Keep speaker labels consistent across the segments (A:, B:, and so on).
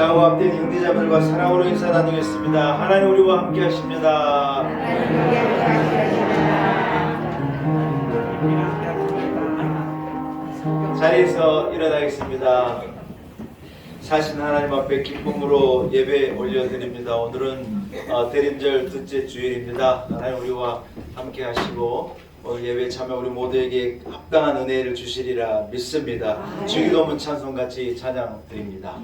A: 좌우합된 형제자매들과 사랑으로 인사 나누겠습니다. 하나님 우리와 함께 하십니다. 자리에서 일어나겠습니다. 사신 하나님 앞에 기쁨으로 예배 올려드립니다. 오늘은 대림절 둘째 주일입니다. 하나님 우리와 함께 하시고 오늘 예배 참여 우리 모두에게 합당한 은혜를 주시리라 믿습니다. 주기도문 찬송같이 찬양 드립니다.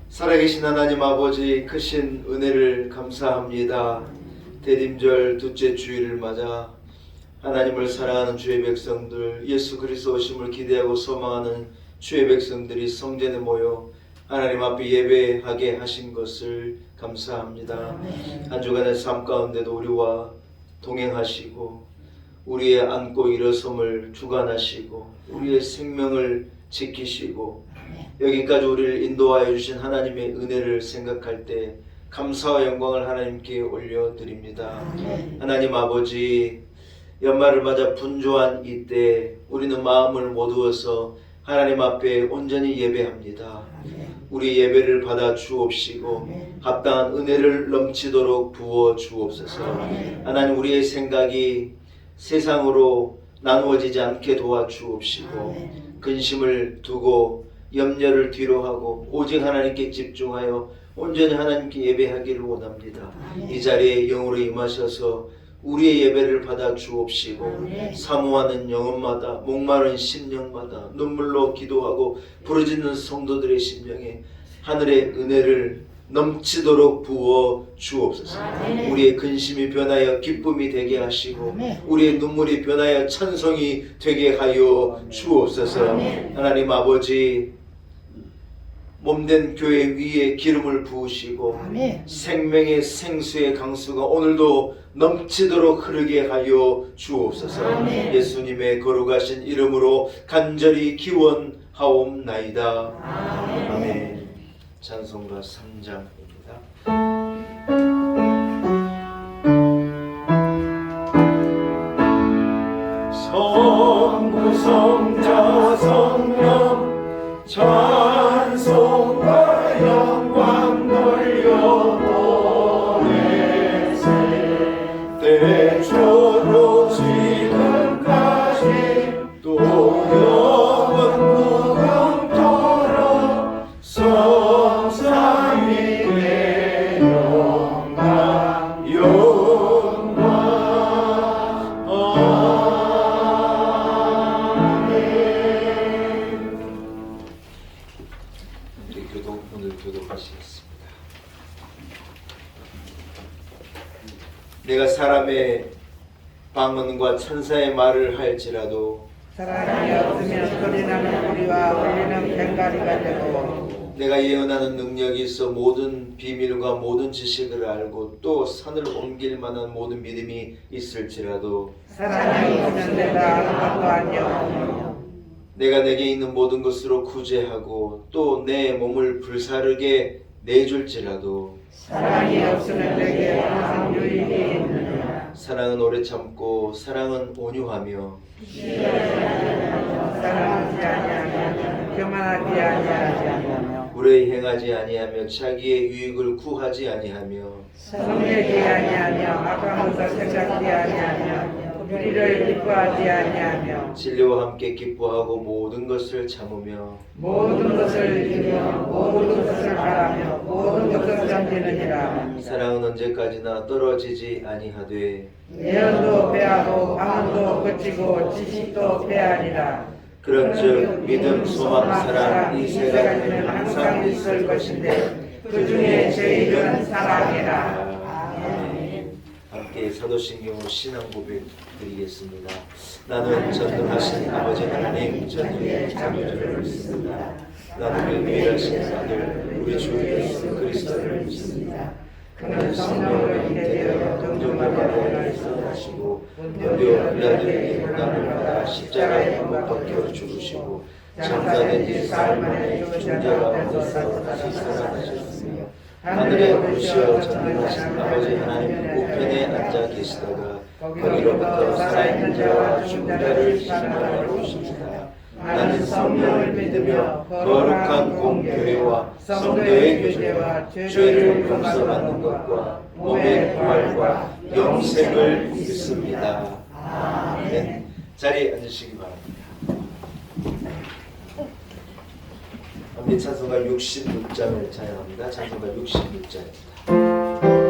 A: 살아계신 하나님 아버지 크신 은혜를 감사합니다. 대림절 둘째 주일을 맞아 하나님을 사랑하는 주의 백성들, 예수 그리스도 오심을 기대하고 소망하는 주의 백성들이 성전에 모여 하나님 앞에 예배하게 하신 것을 감사합니다. 한 주간의 삶 가운데도 우리와 동행하시고 우리의 앉고 일어섬을 주관하시고 우리의 생명을 지키시고 여기까지 우리를 인도하여 주신 하나님의 은혜를 생각할 때 감사와 영광을 하나님께 올려드립니다. 하나님 아버지, 연말을 맞아 분주한 이때 우리는 마음을 모두어서 하나님 앞에 온전히 예배합니다. 우리 예배를 받아 주옵시고 합당한 은혜를 넘치도록 부어 주옵소서. 하나님 우리의 생각이 세상으로 나누어지지 않게 도와주옵시고 근심을 두고 염려를 뒤로하고 오직 하나님께 집중하여 온전히 하나님께 예배하기를 원합니다. 이 자리에 영으로 임하셔서 우리의 예배를 받아 주옵시고 사모하는 영혼마다 목마른 심령마다 눈물로 기도하고 부르짖는 성도들의 심령에 하늘의 은혜를 넘치도록 부어 주옵소서. 우리의 근심이 변하여 기쁨이 되게 하시고 우리의 눈물이 변하여 찬송이 되게 하여 주옵소서. 하나님 아버지, 몸된 교회 위에 기름을 부으시고 생명의 생수의 강수가 오늘도 넘치도록 흐르게 하여 주옵소서. 예수님의 거룩하신 이름으로 간절히 기원하옵나이다. 아멘. 찬송가 3장입니다. 성부 성자 성령 찬송과 영광 돌려보내세 대초로 지금까지 또 영원 무궁토록 성삼위의 영광 영광 아멘. 우리 오늘 교독하시겠습니다. 내가 사람의 방언과 천사의 말을 할지라도
B: 사랑이 없으면 소리나는 우리와 울리는 꽹과리가 되고
A: 내가 예언하는 능력이 있어 모든 비밀과 모든 지식을 알고 또 산을 옮길 만한 모든 믿음이 있을지라도
B: 사랑이 없는 데가 아무것도 아니요.
A: 내가 내게 있는 모든 것으로 구제하고 또 내 몸을 불사르게 내줄지라도
B: 사랑이 없으면 내게 항상 유익이 있느냐.
A: 사랑은 오래 참고 사랑은 온유하며
B: 사랑하지 아니하며 교만하지 아니하며
A: 불에 행하지 아니하며 자기의 유익을 구하지 아니하며
B: 성내지 아니하며 악한 것을 생각지 아니하며 불의를 기뻐하지 아니하며
A: 진리와 함께 기뻐하고 모든 것을 참으며
B: 모든 것을 이기며 모든 것을 바라며 모든 것을 견디느니라.
A: 사랑은 언제까지나 떨어지지 아니하되
B: 예언도 패하고 방언도 거치고 지식도 패하리라.
A: 그런즉 믿음, 소망, 사랑 이 세 가지는 항상 있을 것인데
B: 그 중에 제일은 사랑이라.
A: 함께 사도신경으로 신앙 고백 드리겠습니다. 나는 전능하신 아버지 하나님 전능의 창조주를 믿습니다. 나는 유일하신 아들 우리 주 예수 그리스도를 믿습니다. 그는 성령으로 잉태되어 동정과 마리아에서 나시고 본디오 빌라도에게 고난을 받아 십자가에 못 박혀 죽으시고 장사된 지 사흘 만에 중자 가운데서 다시 살아나셨으며 하늘에 오르시어 전능하신 아버지 하나님 우편에 앉아 계시다가 거기로부터 살아있는 자와 죽은 자를 심판하러 오십니다. 나는 성령을 믿으며 거룩한 공교회와 성도의 교제와 죄를 용서받는 것과 몸의 부활과 영생을 믿습니다. 아멘. 자리에 앉으시기 바랍니다. 함께 찬송가 66장을 찬양합니다. 찬송가 66장입니다.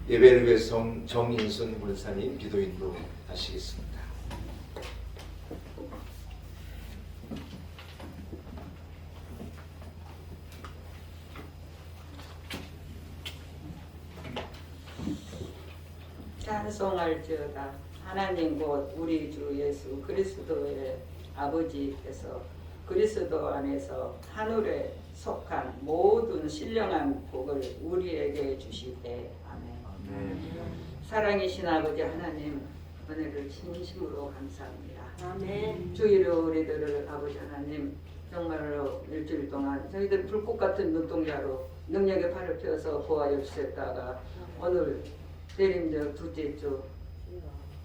A: 예배를 위해 정인순 권사님 기도 인도 하시겠습니다.
C: 찬송할지어다. 하나님 곧 우리 주 예수 그리스도의 아버지께서 그리스도 안에서 하늘에 속한 모든 신령한 복을 우리에게 주시되 아멘. 사랑이신 아버지 하나님 은혜를 진심으로 감사합니다.
D: 아멘.
C: 주일에 우리들을 아버지 하나님 정말로 일주일 동안 저희들 불꽃 같은 눈동자로 능력의 팔을 펴서 보아여 주셨다가 오늘 대림절 둘째 주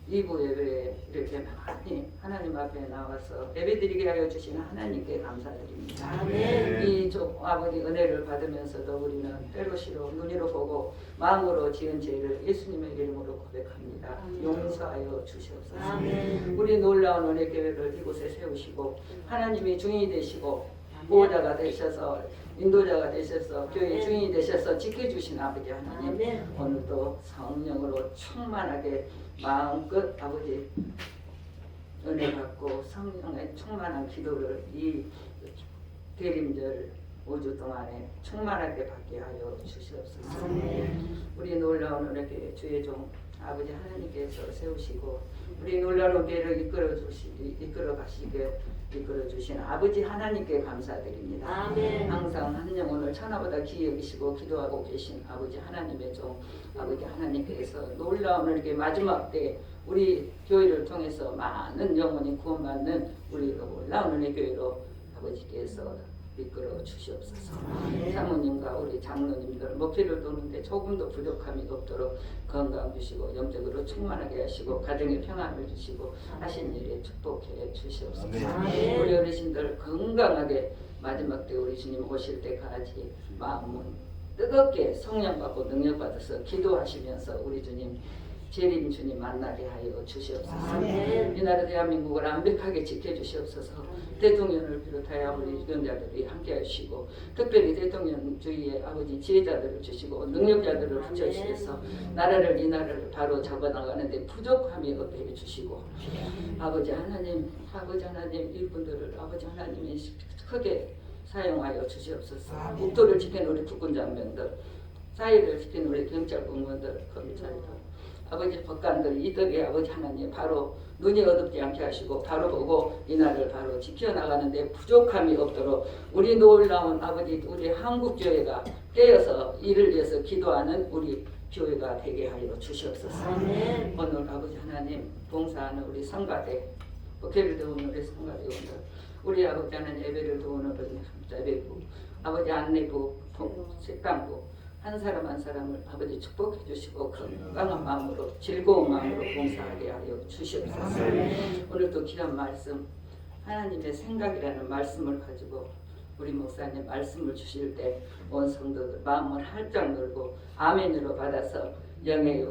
C: 2부 예배에 이렇게 많이 하나님 앞에 나와서 예배드리게 하여 주시는 하나님께 감사드립니다.
B: 아멘.
C: 이 아버지 은혜를 받으면서도 우리는 때로시로 눈으로 보고 마음으로 지은 죄를 예수님의 이름으로 고백합니다. 용서하여 주시옵소서.
B: 아멘.
C: 우리 놀라운 은혜 교회를 이곳에 세우시고 하나님이 중이 되시고 보호자가 되셔서 인도자가 되셔서 교회 중이 되셔서 지켜주신 아버지 하나님,
B: 아멘.
C: 오늘도 성령으로 충만하게 마음껏 아버지 은혜 받고 성령의 충만한 기도를 이 대림절 5주 동안에 충만하게 받게 하여 주시옵소서. 우리 놀라운 은혜 주의 종 아버지 하나님께서 세우시고 우리 놀라운 교회를 이끌어 가시게 이끌어 주신 아버지 하나님께 감사드립니다.
B: 아멘.
C: 항상 한 영혼을 천하보다 귀히 여기시고 기도하고 계신 아버지 하나님의 종 아버지 하나님께서 놀라운 이렇게 마지막 때 우리 교회를 통해서 많은 영혼이 구원받는 우리 놀라운 은혜 교회로 아버지께서 이끌어 주시옵소서. 사모님과 우리 장로님들 목회를 도는데 조금도 부족함이 없도록 건강 주시고 영적으로 충만하게 하시고 가정에 평안을 주시고 하신 일에 축복해 주시옵소서.
A: 아멘.
C: 우리 어르신들 건강하게 마지막 때 우리 주님 오실 때까지 마음은 뜨겁게 성령 받고 능력 받아서 기도하시면서 우리 주님 재림 주님 만나게 하여 주시옵소서.
B: 아멘.
C: 이 나라 대한민국을 완벽하게 지켜주시옵소서. 대통령을 비롯하여 우리 유권자들이 함께 하시고 특별히 대통령 주위에 아버지 지혜자들을 주시고 능력자들을 붙여주셔서 나라를 이 나라를 바로 잡아나가는데 부족함이 없게 해주시고 아버지 하나님 이분들을 아버지 하나님이 크게 사용하여 주시옵소서. 국토를 지키는 우리 국군 장병들, 사회를 지키는 우리 경찰 공무원들, 검찰들, 아버지 법관들 이 덕에 아버지 하나님 바로 눈이 어둡지 않게 하시고 바로 보고 이 나라를 바로 지켜나가는데 부족함이 없도록 우리 놀라운 아버지 우리 한국교회가 깨어서 이를 위해서 기도하는 우리 교회가 되게 하여 주시옵소서.
B: 아멘.
C: 오늘 아버지 하나님 봉사하는 우리 성가대 목회를 도우는 우리 성가대원들 우리 아버지 하나님 예배를 도우는 우리 예배부 아버지 안내부 식당부 한 사람 한 사람을 아버지 축복해 주시고 건강한 마음으로 즐거운 마음으로 봉사하게 하여 주시옵소서. 오늘도 귀한 말씀 하나님의 생각이라는 말씀을 가지고 우리 목사님 말씀을 주실 때 온 성도들 마음을 활짝 열고 아멘으로 받아서 영의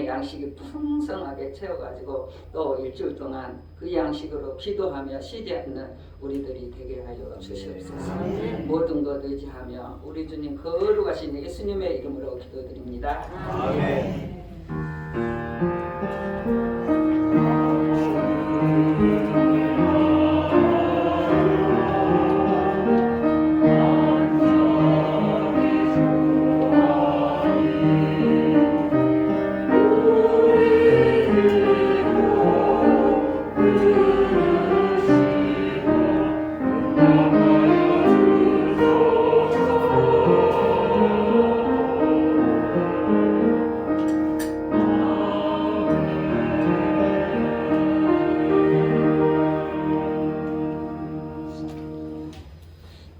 C: 양식이 풍성하게 채워가지고 또 일주일 동안 그 양식으로 기도하며 쉬지 않는 우리들이 되게 하여 주시옵소서. 모든 것 의지하며 우리 주님 거룩하신 예수님의 이름으로 기도드립니다.
A: 아멘.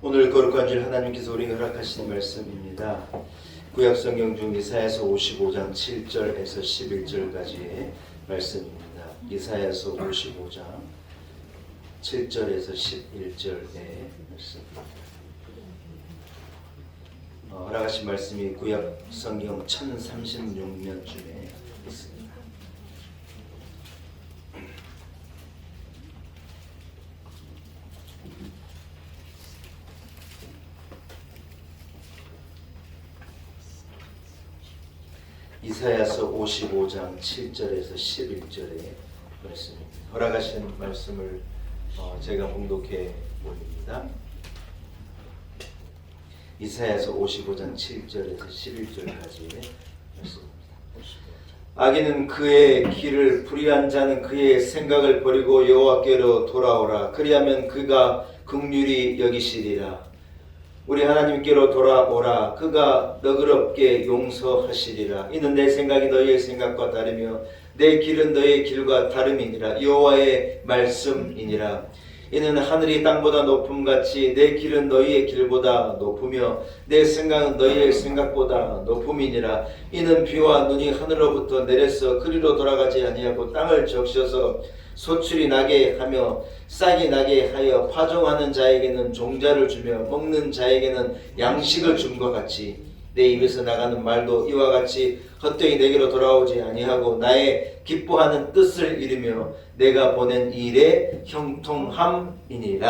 A: 오늘 거룩한 줄 하나님께서 우리 허락하신 말씀입니다. 구약성경 중 이사야서 55장 7절에서 11절까지의 말씀입니다. 이사야서 55장 7절에서 11절의 말씀입니다. 허락하신 말씀이 구약성경 1036면쯤에 있습니다. 이사야서 55장 7절에서 11절의 말씀입니다. 허락하신 말씀을 제가 봉독해 올립니다. 이사야서 55장 7절에서 11절까지의 말씀입니다. 악인은 그의 길을 불의한 자는 그의 생각을 버리고 여호와께로 돌아오라. 그리하면 그가 긍휼히 여기시리라. 우리 하나님께로 돌아오라. 그가 너그럽게 용서하시리라. 이는 내 생각이 너희의 생각과 다르며 내 길은 너희의 길과 다름이니라. 여호와의 말씀이니라. 이는 하늘이 땅보다 높음같이 내 길은 너희의 길보다 높으며 내 생각은 너희의 생각보다 높음이니라. 이는 비와 눈이 하늘로부터 내려서 그리로 돌아가지 아니하고 땅을 적셔서 소출이 나게 하며 싹이 나게 하여 파종하는 자에게는 종자를 주며 먹는 자에게는 양식을 줌과 같이 내 입에서 나가는 말도 이와 같이 헛되이 내게로 돌아오지 아니하고 나의 기뻐하는 뜻을 이루며 내가 보낸 일에 형통함이니라.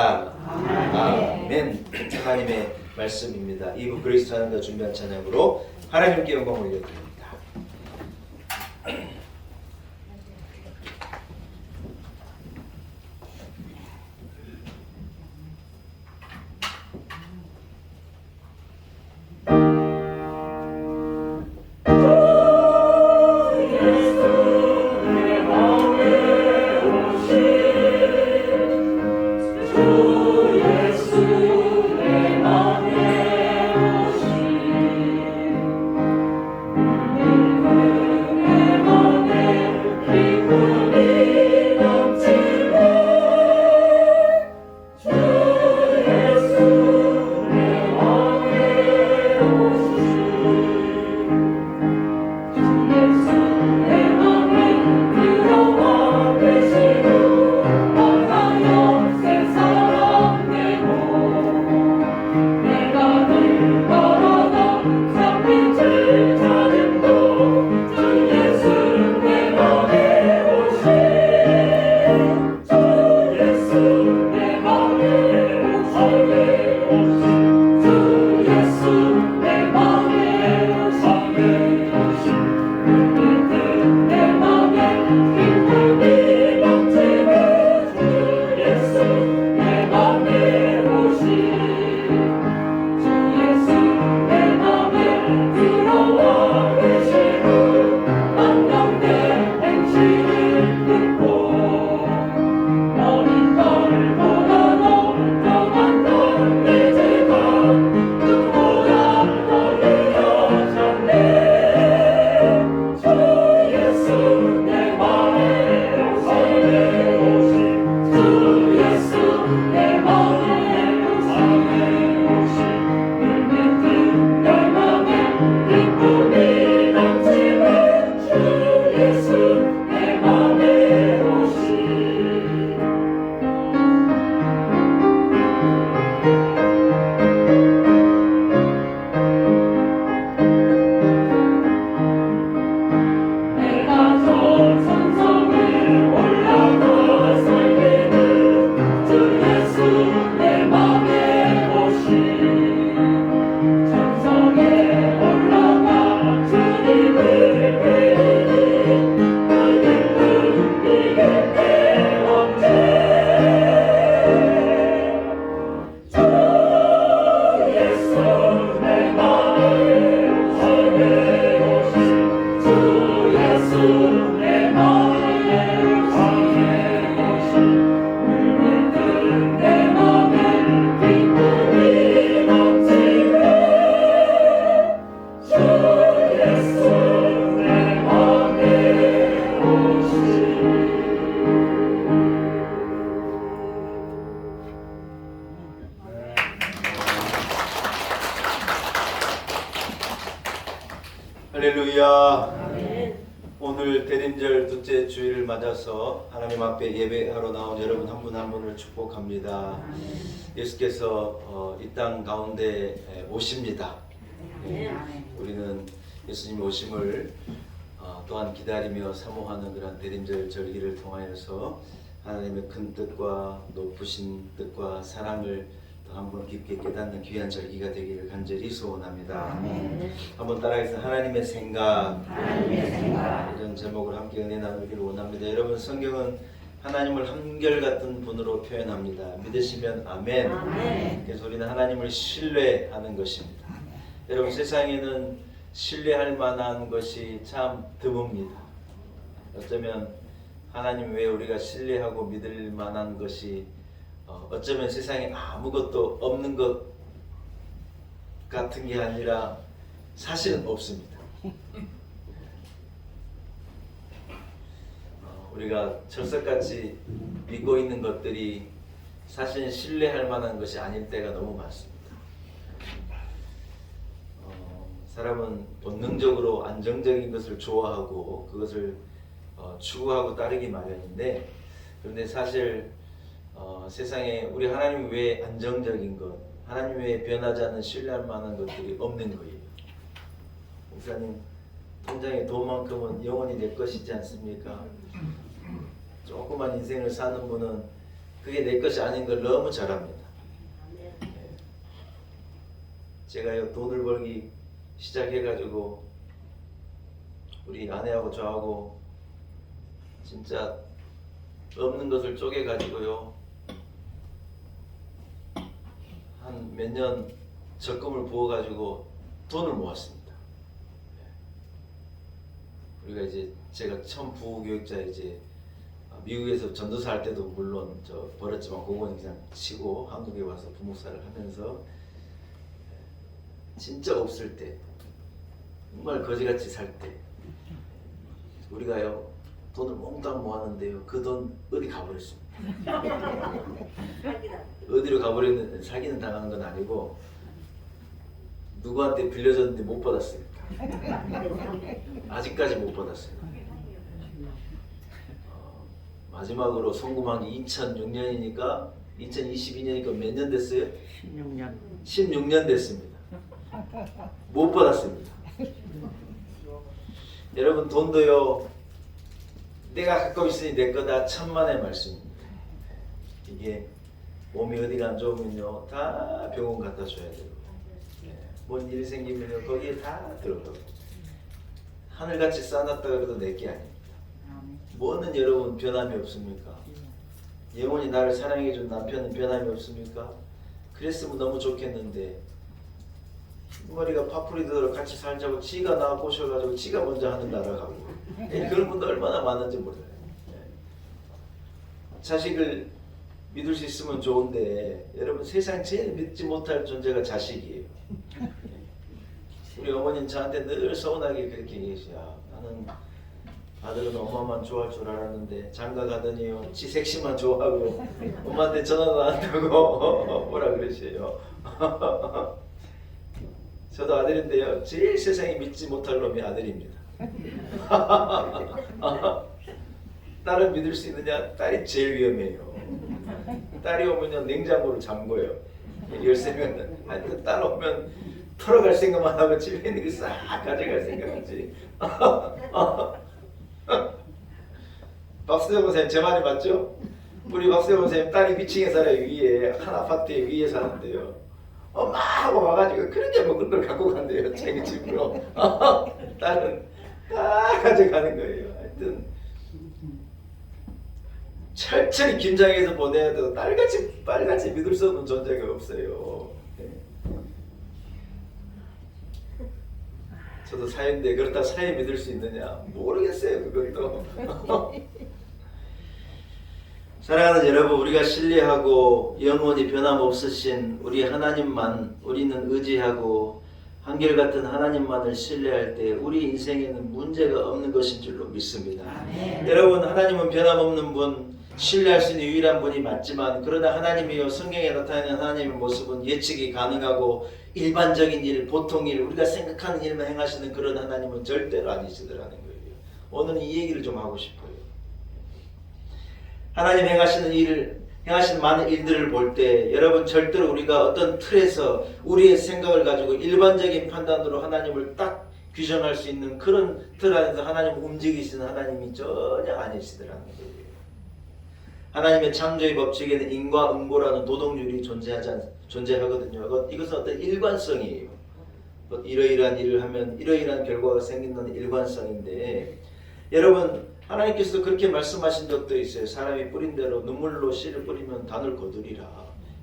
A: 아멘. 하나님의 말씀입니다. 2부 그리스도 하나님과 준비한 찬양으로 하나님께 영광을 올려드립니다. 할렐루야. 오늘 대림절 둘째 주일을 맞아서 하나님 앞에 예배하러 나온 여러분 한 분 한 분을 축복합니다. 예수께서 이 땅 가운데 오십니다. 우리는 예수님 오심을 또한 기다리며 사모하는 그런 대림절 절기를 통하여서 하나님의 큰 뜻과 높으신 뜻과 사랑을 또 한번 깊게 깨닫는 귀한 절기가 되기를 간절히 소원합니다. 한번 따라해서 하나님의 생각, 이런 제목으로 함께 은혜 나누기를 원합니다. 여러분, 성경은 하나님을 한결같은 분으로 표현합니다. 믿으시면 아멘. 그래서 우리는 하나님을 신뢰하는 것입니다. 여러분, 세상에는 신뢰할 만한 것이 참 드뭅니다. 어쩌면 하나님 외에 우리가 신뢰하고 믿을 만한 것이 어쩌면 세상에 아무것도 없는 것 같은 게 아니라 사실은 없습니다. 우리가 철석같이 믿고 있는 것들이 사실 신뢰할 만한 것이 아닐 때가 너무 많습니다. 사람은 본능적으로 안정적인 것을 좋아하고 그것을 추구하고 따르기 마련인데, 그런데 사실 세상에 우리 하나님 외에 안정적인 것, 하나님 외에 변하지 않는 신뢰할 만한 것들이 없는 거예요. 목사님, 통장에 돈만큼은 영원히 내 것이지 않습니까? 조그만 인생을 사는 분은 그게 내 것이 아닌 걸 너무 잘 압니다. 제가요, 돈을 벌기 시작해가지고 우리 아내하고 저하고 진짜 없는 것을 쪼개가지고요, 한 몇 년 적금을 부어가지고 돈을 모았습니다. 우리가 이제 제가 처음 부교육자 이제 미국에서 전도사 할 때도 물론 저 벌었지만 그건 그냥 치고 한국에 와서 부목사를 하면서 진짜 없을 때, 정말 거지같이 살 때 우리가요 돈을 몽땅 모았는데요, 그 돈 어디 가버렸습니다. 어디로 가버렸는데, 사기는 당하는 건 아니고 누구한테 빌려줬는데 못 받았어요. 아직까지 못 받았어요. 마지막으로 송금한 게 2006년이니까 2022년이니까 몇 년 됐어요?
B: 16년.
A: 16년 됐습니다. 못 받았습니다. 여러분, 돈도요, 내가 갖고 있으니 내 거다, 천만의 말씀입니다. 이게 몸이 어디가 안 좋으면요 다 병원 갖다 줘야 되고, 뭔 일이 생기면요 거기에 다 들어가고, 하늘같이 쌓아놨다 그래도 내게 아닙니다. 뭐는 여러분 변함이 없습니까? 영원히 나를 사랑해준 남편은 변함이 없습니까? 그랬으면 너무 좋겠는데, 머리가 파프리더로 같이 살자고 지가 나 꼬셔가지고 지가 먼저 하는 나라가고, 그런 분도 얼마나 많은지 몰라요. 자식을 믿을 수 있으면 좋은데, 여러분 세상 제일 믿지 못할 존재가 자식이에요. 우리 어머니는 저한테 늘 서운하게 그렇게 얘기하셔. 나는 아들은 엄마만 좋아할 줄 알았는데 장가 가더니요 지 섹시만 좋아하고 엄마한테 전화도 안 한다고 뭐라 그러셔요. 저도 아들인데요, 제일 세상에 믿지 못할 놈이 아들입니다. 딸을 믿을 수 있느냐? 딸이 제일 위험해요. 딸이 오면요 냉장고를 잠궈요. 13명은 하여튼 딸 오면 털어갈 생각만 하고 집에 있는 거 싹 가져갈 생각이지. 박수정 선생님 제 말이 맞죠? 우리 박수정 선생님 딸이 위층에 살아요. 위에 한 아파트에 위에 사는데요, 엄마 하고 와가지고 그런데 먹을 걸 갖고 간대요, 자기 집으로. 딸은 다 가져가는 거예요. 하여튼 철저히 김장해서 보내야 돼도 딸같이 믿을 수 없는 존재가 없어요. 저도 사회인데 그렇다 사회 믿을 수 있느냐? 모르겠어요, 그것도. 사랑하는 여러분, 우리가 신뢰하고 영원히 변함없으신 우리 하나님만 우리는 의지하고 한결같은 하나님만을 신뢰할 때 우리 인생에는 문제가 없는 것인 줄로 믿습니다. 여러분, 하나님은 변함없는 분, 신뢰할 수 있는 유일한 분이 맞지만, 그러나 하나님이요 성경에 나타나는 하나님의 모습은 예측이 가능하고 일반적인 일, 보통 일, 우리가 생각하는 일만 행하시는 그런 하나님은 절대로 아니시더라는 거예요. 오늘은 이 얘기를 좀 하고 싶어요. 하나님 행하시는 많은 일들을 볼 때 여러분 절대로 우리가 어떤 틀에서 우리의 생각을 가지고 일반적인 판단으로 하나님을 딱 규정할 수 있는 그런 틀 안에서 하나님 움직이시는 하나님이 전혀 아니시더라는 거예요. 하나님의 창조의 법칙에는 인과 응보라는 도덕률이 존재하거든요. 이것은 어떤 일관성이에요. 이러이러한 일을 하면 이러이러한 결과가 생긴다는 일관성인데, 여러분 하나님께서도 그렇게 말씀하신 적도 있어요. 사람이 뿌린 대로 눈물로 씨를 뿌리면 단을 거두리라.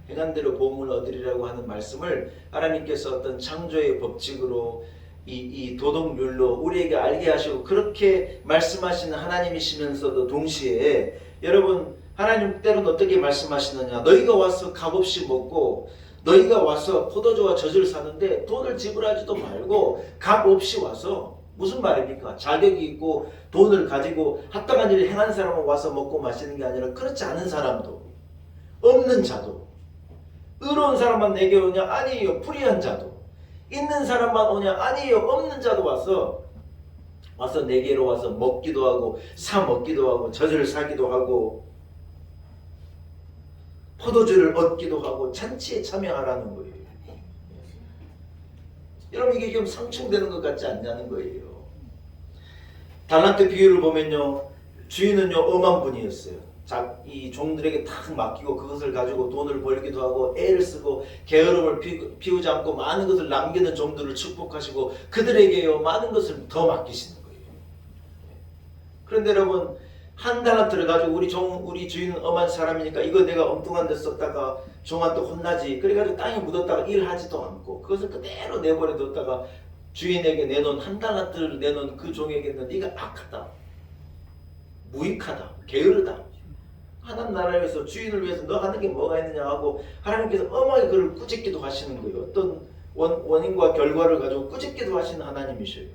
A: 행한 대로 보응을 얻으리라고 하는 말씀을 하나님께서 어떤 창조의 법칙으로 이 도덕률로 우리에게 알게 하시고 그렇게 말씀하시는 하나님이시면서도 동시에 여러분 하나님 때로는 어떻게 말씀하시느냐? 너희가 와서 값없이 먹고 너희가 와서 포도주와 젖을 사는데 돈을 지불하지도 말고 값없이 와서, 무슨 말입니까? 자격이 있고 돈을 가지고 합당한 일을 행한 사람은 와서 먹고 마시는 게 아니라 그렇지 않은 사람도 없는 자도. 의로운 사람만 내게 오냐? 아니에요. 불의한 자도. 있는 사람만 오냐? 아니에요. 없는 자도 와서 내게로 와서 먹기도 하고 사 먹기도 하고 젖을 사기도 하고 포도주를 얻기도 하고 잔치에 참여하라는 거예요. 여러분 이게 좀 상충되는 것 같지 않냐는 거예요. 달란트 비유를 보면요, 주인은요 엄한 분이었어요. 이 종들에게 탁 맡기고 그것을 가지고 돈을 벌기도 하고 애를 쓰고 게으름을 피우지 않고 많은 것을 남기는 종들을 축복하시고 그들에게요 많은 것을 더 맡기시는 거예요. 그런데 여러분 한 달란트를 가지고 우리 주인은 엄한 사람이니까 이거 내가 엉뚱한 데 썼다가 종한테 혼나지. 그래가지고 땅에 묻었다가 일하지도 않고 그것을 그대로 내버려 뒀다가 주인에게 내놓은 한 달란트를 내놓은 그 종에게는 네가 악하다, 무익하다, 게으르다. 하나님 나라에서 주인을 위해서 너 하는 게 뭐가 있느냐 하고 하나님께서 엄하게 그를 꾸짖기도 하시는 거예요. 어떤 원인과 결과를 가지고 꾸짖기도 하시는 하나님이셔요.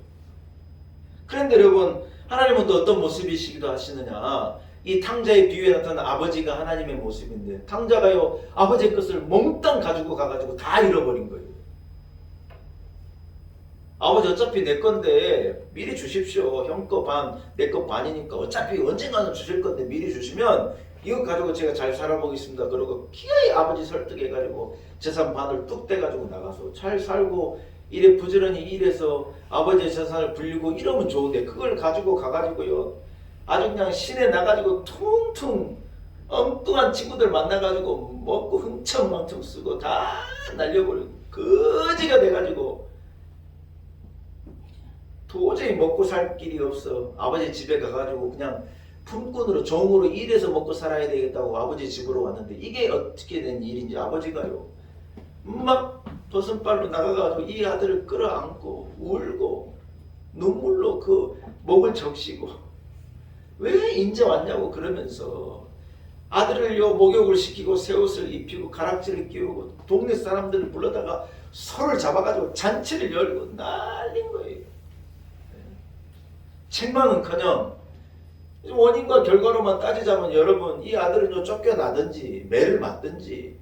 A: 그런데 여러분 하나님은 또 어떤 모습이시기도 하시느냐. 이 탕자의 비유에 나타난 아버지가 하나님의 모습인데 탕자가요 아버지의 것을 몽땅 가지고 가가지고 다 잃어버린 거예요. 아버지 어차피 내 건데 미리 주십시오. 형 거 반, 내 거 반이니까 어차피 언젠가는 주실 건데 미리 주시면 이거 가지고 제가 잘 살아보겠습니다. 그러고 기어이 아버지 설득해가지고 재산 반을 뚝 떼가지고 나가서 잘 살고 이래 부지런히 일해서 아버지의 재산을 불리고 이러면 좋은데 그걸 가지고 가가지고요 아주 그냥 시내 나가지고 퉁퉁 엉뚱한 친구들 만나가지고 먹고 흥청망청 쓰고 다 날려버리고 거지가 돼가지고 도저히 먹고 살 길이 없어. 아버지 집에 가가지고 그냥 품꾼으로 종으로 일해서 먹고 살아야 되겠다고 아버지 집으로 왔는데 이게 어떻게 된 일인지 아버지가요 막 도선발로 나가가지고 이 아들을 끌어안고 울고 눈물로 그 목을 적시고 왜 인제 왔냐고 그러면서 아들을요 목욕을 시키고 새 옷을 입히고 가락지를 끼우고 동네 사람들을 불러다가 손을 잡아가지고 잔치를 열고 난린 거예요. 책망은커녕 원인과 결과로만 따지자면 여러분 이 아들은요 쫓겨나든지 매를 맞든지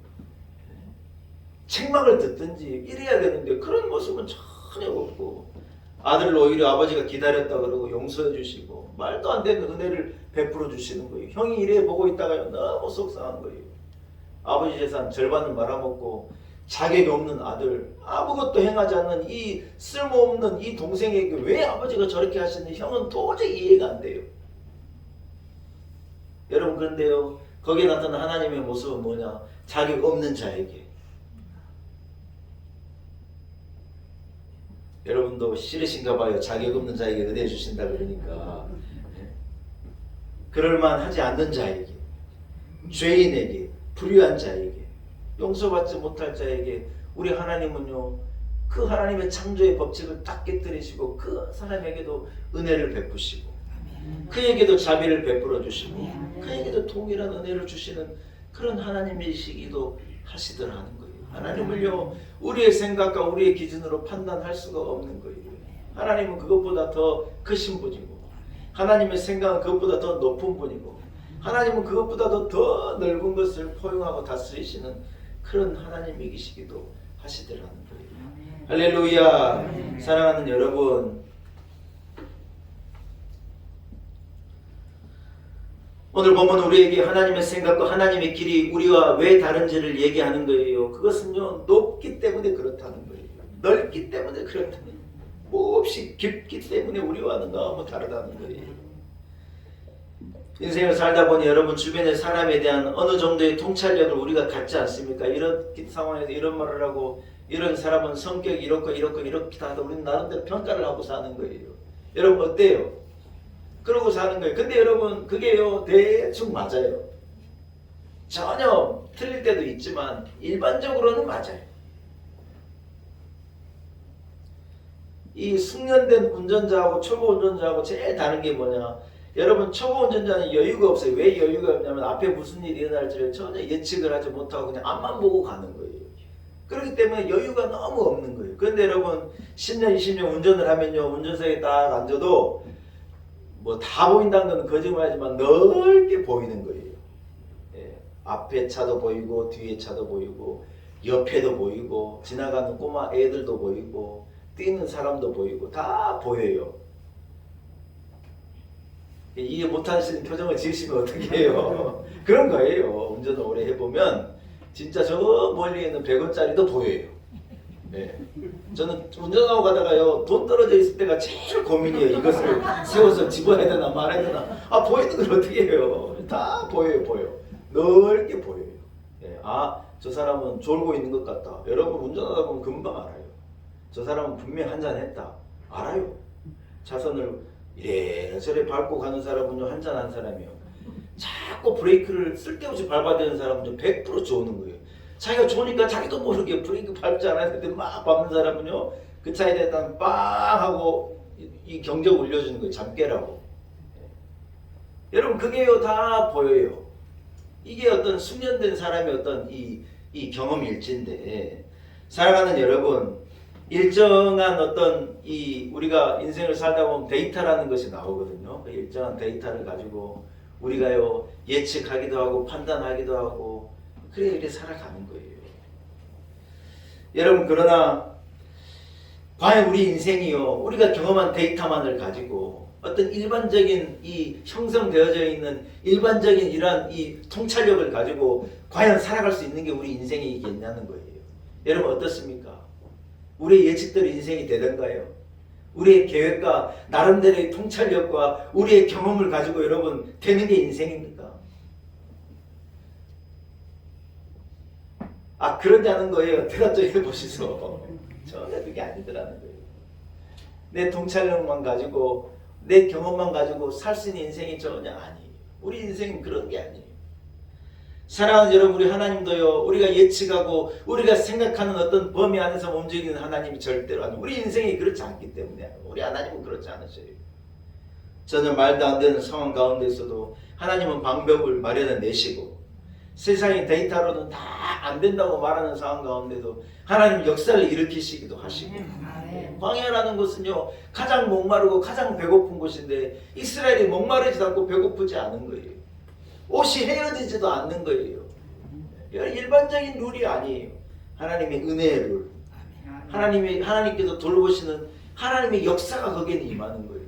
A: 책망을 듣든지 이래야 되는데 그런 모습은 전혀 없고 아들을 오히려 아버지가 기다렸다 그러고 용서해 주시고 말도 안 되는 은혜를 베풀어 주시는 거예요. 형이 이래 보고 있다가요 너무 속상한 거예요. 아버지 재산 절반을 말아먹고 자격이 없는 아들, 아무것도 행하지 않는 이 쓸모없는 이 동생에게 왜 아버지가 저렇게 하시는지 형은 도저히 이해가 안 돼요. 여러분 그런데요 거기에 나타난 하나님의 모습은 뭐냐? 자격 없는 자에게. 여러분도 싫으신가 봐요. 자격 없는 자에게 은혜 주신다 그러니까. 그럴만하지 않는 자에게, 죄인에게, 불의한 자에게, 용서받지 못할 자에게 우리 하나님은요 그 하나님의 창조의 법칙을 딱 깨뜨리시고 그 사람에게도 은혜를 베푸시고 그에게도 자비를 베풀어 주시고 그에게도 동일한 은혜를 주시는 그런 하나님이시기도 하시더라는 거예요. 하나님을요 우리의 생각과 우리의 기준으로 판단할 수가 없는 거예요. 하나님은 그것보다 더 크신 분이고 하나님의 생각은 그것보다 더 높은 분이고 하나님은 그것보다도 더 넓은 것을 포용하고 다스리시는 그런 하나님이시기도 하시더라는 거예요. 할렐루야. 사랑하는 여러분, 오늘 보면 우리에게 하나님의 생각과 하나님의 길이 우리와 왜 다른지를 얘기하는 거예요. 그것은요 높기 때문에 그렇다는 거예요. 넓기 때문에 그렇다는 거예요. 몹시 깊기 때문에 우리와는 너무 다르다는 거예요. 인생을 살다 보니 여러분 주변의 사람에 대한 어느 정도의 통찰력을 우리가 갖지 않습니까? 이런 상황에서 이런 말을 하고 이런 사람은 성격이 이렇고 이렇게 하다 우리는 나름대로 평가를 하고 사는 거예요. 여러분 어때요? 그러고 사는 거예요. 근데 여러분 그게요 대충 맞아요. 전혀 틀릴 때도 있지만 일반적으로는 맞아요. 이 숙련된 운전자하고 초보 운전자하고 제일 다른 게 뭐냐? 여러분 초보 운전자는 여유가 없어요. 왜 여유가 없냐면 앞에 무슨 일이 일어날지를 전혀 예측을 하지 못하고 그냥 앞만 보고 가는 거예요. 그렇기 때문에 여유가 너무 없는 거예요. 그런데 여러분 10년 20년 운전을 하면요 운전석에 딱 앉아도 뭐 다 보인다는 건 거짓말이지만 넓게 보이는 거예요. 예. 앞에 차도 보이고 뒤에 차도 보이고 옆에도 보이고 지나가는 꼬마 애들도 보이고 뛰는 사람도 보이고 다 보여요. 이해 못하시는 표정을 지으시면 어떻게 해요? 그런 거예요. 운전을 오래 해보면 진짜 저 멀리 있는 100원짜리도 보여요. 네. 저는 운전하고 가다가요 돈 떨어져 있을 때가 제일 고민이에요. 이것을 세워서 집어야 되나 말아야 되나. 아 보이는 걸 어떻게 해요? 다 보여요. 넓게 보여요. 네. 아 저 사람은 졸고 있는 것 같다. 여러분 운전하다 보면 금방 알아요. 저 사람은 분명 한잔했다. 알아요. 차선을 이래저래 밟고 가는 사람은요 한잔한 사람이요. 자꾸 브레이크를 쓸데없이 밟아야 되는 사람은요 100% 좋은 거예요. 자기가 좋으니까 자기도 모르게 브레이크 밟지 않았을 때 막 밟는 사람은요 그 차에 대한 빵 하고 이 경적 올려주는 거예요. 잠 깨라고. 여러분 그게요 다 보여요. 이게 어떤 숙련된 사람의 어떤 이 경험 일지인데 살아가는 여러분 일정한 어떤 이 우리가 인생을 살다 보면 데이터라는 것이 나오거든요. 그 일정한 데이터를 가지고 우리가요 예측하기도 하고 판단하기도 하고 그래 이렇게 살아가는 거예요. 여러분 그러나 과연 우리 인생이요 우리가 경험한 데이터만을 가지고 어떤 일반적인 이 형성되어져 있는 일반적인 이러한 이 통찰력을 가지고 과연 살아갈 수 있는 게 우리 인생이겠냐는 거예요. 여러분 어떻습니까? 우리의 예측대로 인생이 되던가요? 우리의 계획과 나름대로의 통찰력과 우리의 경험을 가지고 여러분 되는 게 인생입니까? 아 그러지 않은 거예요. 대답적으로 해보시소. 전혀 그게 아니더라는 거예요. 내 통찰력만 가지고 내 경험만 가지고 살 수 있는 인생이 전혀 아니에요. 우리 인생은 그런 게 아니에요. 사랑하는 여러분 우리 하나님도요 우리가 예측하고 우리가 생각하는 어떤 범위 안에서 움직이는 하나님이 절대로 아니에요. 우리 인생이 그렇지 않기 때문에 우리 하나님은 그렇지 않으셔요. 전혀 말도 안 되는 상황 가운데서도 하나님은 방법을 마련해 내시고 세상의 데이터로는 다 안 된다고 말하는 상황 가운데도 하나님 역사를 일으키시기도 하시고 광야라는 곳은요 가장 목마르고 가장 배고픈 곳인데 이스라엘이 목마르지도 않고 배고프지 않은 거예요. 옷이 헤어지지도 않는 거예요. 일반적인 룰이 아니에요. 하나님의 은혜의 룰. 하나님께서 돌보시는 하나님의 역사가 거기에 임하는 거예요.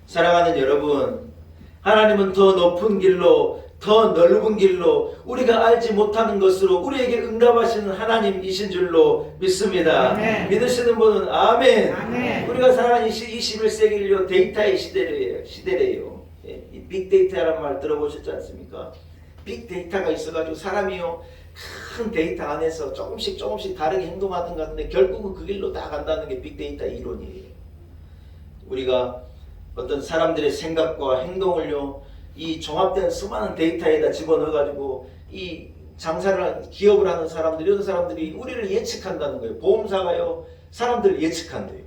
A: 사랑하는 여러분, 하나님은 더 높은 길로 더 넓은 길로 우리가 알지 못하는 것으로 우리에게 응답하시는 하나님이신 줄로 믿습니다.
B: 아멘.
A: 믿으시는 분은 아멘.
B: 아멘.
A: 우리가 살아가는 21세기를요 데이터의 시대래요. 이 빅데이터라는 말 들어보셨지 않습니까? 빅데이터가 있어가지고 사람이요 큰 데이터 안에서 조금씩 다르게 행동하던 것 같은데 결국은 그 길로 다 간다는 게 빅데이터 이론이에요. 우리가 어떤 사람들의 생각과 행동을요 이 종합된 수많은 데이터에다 집어넣어가지고 이 기업을 하는 사람들 이런 사람들이 우리를 예측한다는 거예요. 보험사가요 사람들을 예측한대요.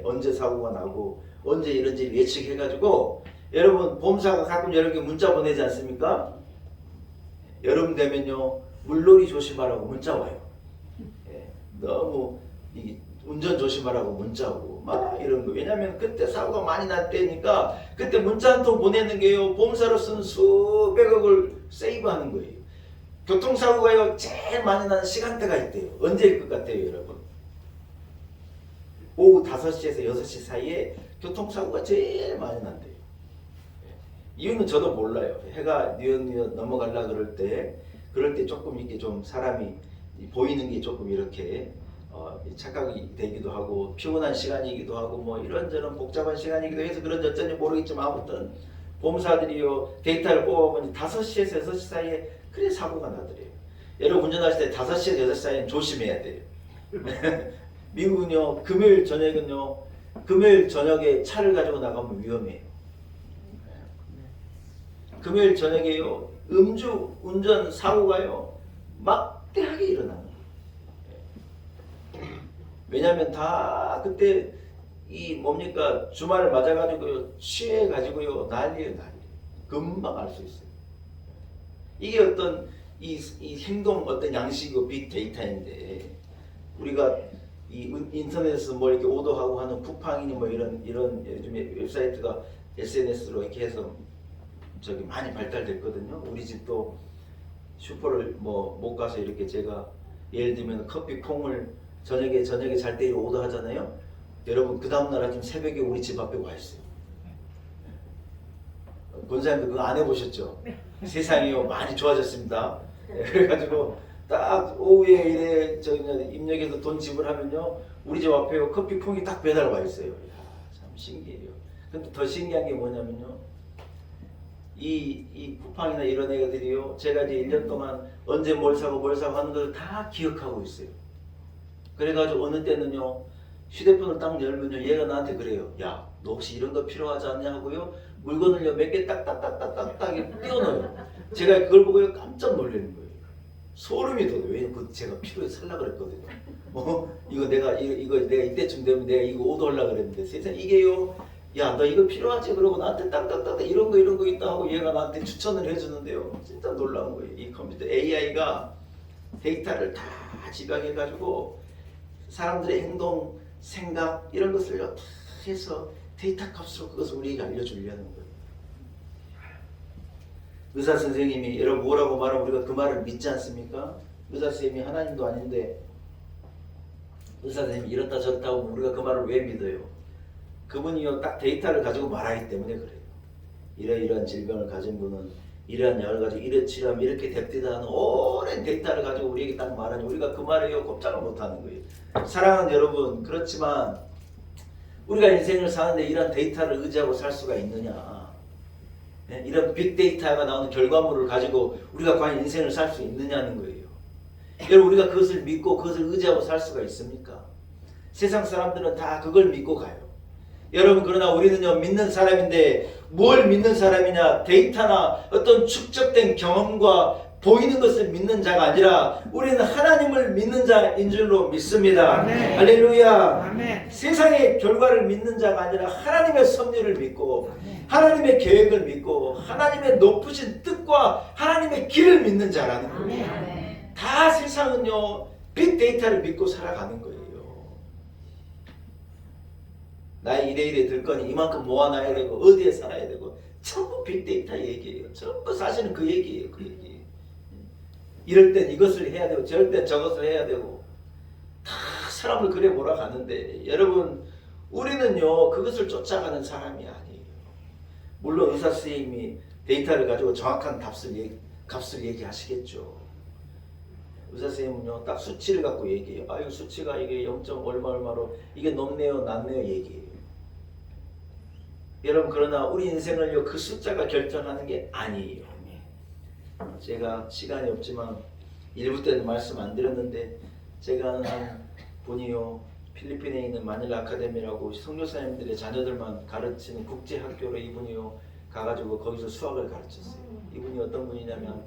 A: 언제 사고가 나고 언제 이런지 예측해가지고 여러분 보험사가 가끔 여러분께 문자 보내지 않습니까? 여름 되면요 물놀이 조심하라고 문자 와요. 너무 운전 조심하라고 문자 오고 막 이런 거. 왜냐면 그때 사고가 많이 날 때니까 그때 문자 한 통 보내는 게요 보험사로서는 수백억을 세이브하는 거예요. 교통사고가요 제일 많이 나는 시간대가 있대요. 언제일 것 같아요 여러분? 오후 5시에서 6시 사이에 교통사고가 제일 많이 난대요. 이유는 저도 몰라요. 해가 뉘엿뉘엿 넘어가려 그럴 때 조금 이렇게 좀 사람이 보이는 게 조금 이렇게 착각이 되기도 하고 피곤한 시간이기도 하고 뭐 이런저런 복잡한 시간이기도 해서 그런지 어쩐지 모르겠지만 아무튼 보험사들이요 데이터를 뽑아보니 5시에서 6시 사이에 그래 사고가 나더래요. 여러분 운전하실 때 5시에서 6시 사이에는 조심해야 돼요. 미국은요 금요일 저녁에 차를 가지고 나가면 위험해요. 금요일 저녁에요 음주 운전 사고가요 막대하게 일어나는 거예요. 왜냐면 다 그때 주말을 맞아가지고요 취해가지고요 난리예요. 금방 알 수 있어요. 이게 어떤 이 행동 어떤 양식이고 빅데이터인데 우리가 이 인터넷에서 뭐 이렇게 오더하고 하는 쿠팡이니 뭐 이런 요즘에 웹사이트가 SNS로 이렇게 해서 많이 발달됐거든요. 우리 집도 슈퍼를 뭐 못 가서 이렇게 제가 예를 들면 커피 콩을 저녁에 잘 때 오더 하잖아요. 여러분 그 다음날 아침 새벽에 우리 집 앞에 와 있어요. 권사님도 그거 안 해보셨죠? 세상이요 많이 좋아졌습니다. 그래가지고 딱 오후에 이래 저 입력해서 돈 지불하면요 우리 집 앞에 커피 콩이 딱 배달 와 있어요. 이야, 참 신기해요. 근데 더 신기한 게 뭐냐면요. 이 쿠팡이나 이런 애들이요 제가 이제 1년 동안 언제 뭘 사고 하는 걸 다 기억하고 있어요. 그래가지고 어느 때는요 휴대폰을 딱 열면요 얘가 나한테 그래요. 야, 너 혹시 이런 거 필요하지 않냐 하고요 물건을요 몇 개 딱딱딱딱딱딱 띄워넣어요. 제가 그걸 보고 깜짝 놀라는 거예요. 소름이 돋아요. 왜냐면 제가 필요해서 살라 그랬거든요. 이거 내가 이때쯤 되면 내가 이거 오더하려고 그랬는데 세상 이게요. 야, 너 이거 필요하지? 그러고 나한테 딱딱딱 이런 거 있다 하고 얘가 나한테 추천을 해주는데요. 진짜 놀라운 거예요. 이 컴퓨터 AI가 데이터를 다 집약해가지고 사람들의 행동, 생각 이런 것을 다 해서 데이터 값으로 그것을 우리에게 알려주려는 거예요. 의사 선생님이 여러분 뭐라고 말하면 우리가 그 말을 믿지 않습니까? 의사 선생님이 하나님도 아닌데 의사 선생님이 이렇다 저렇다 하면 우리가 그 말을 왜 믿어요? 그분이요 딱 데이터를 가지고 말하기 때문에 그래요. 이러이러한 질병을 가진 분은 이러한 약을 가지고 이래 치료하면 이렇게 됩니다 하는 오랜 데이터를 가지고 우리에게 딱 말하니 우리가 그 말에요 꼼짝을 못하는 거예요. 사랑하는 여러분, 그렇지만 우리가 인생을 사는데 이런 데이터를 의지하고 살 수가 있느냐? 이런 빅데이터가 나오는 결과물을 가지고 우리가 과연 인생을 살 수 있느냐는 거예요. 여러분 우리가 그것을 믿고 그것을 의지하고 살 수가 있습니까? 세상 사람들은 다 그걸 믿고 가요. 여러분 그러나 우리는요 믿는 사람인데 뭘 믿는 사람이냐? 데이터나 어떤 축적된 경험과 보이는 것을 믿는 자가 아니라 우리는 하나님을 믿는 자인 줄로 믿습니다.
B: 아멘.
A: 할렐루야.
B: 아멘.
A: 세상의 결과를 믿는 자가 아니라 하나님의 섭리를 믿고 하나님의 계획을 믿고 하나님의 높으신 뜻과 하나님의 길을 믿는 자라는 거예요. 다 세상은요 빅데이터를 믿고 살아가는 거예요. 나의 이래 될 거니 이만큼 모아놔야 되고 어디에 살아야 되고 전부 빅데이터 얘기예요. 전부 사실은 그 얘기예요. 그 얘기. 이럴 땐 이것을 해야 되고 저럴 땐 저것을 해야 되고 다 사람을 그래 몰아가는데 여러분 우리는요 그것을 쫓아가는 사람이 아니에요. 물론 의사 선생님이 데이터를 가지고 정확한 값을 얘기하시겠죠. 의사 선생님은요 딱 수치를 갖고 얘기해요. 아유 수치가 이게 0. 얼마로 이게 높네요 낮네요 얘기해요. 여러분 그러나 우리 인생을요 그 숫자가 결정하는 게 아니에요. 제가 시간이 없지만 일부 때는 말씀 안 드렸는데 제가 아는 한 분이요 필리핀에 있는 마닐라 아카데미라고 선교사님들의 자녀들만 가르치는 국제학교로 이분이요 가가지고 거기서 수학을 가르쳤어요. 이분이 어떤 분이냐면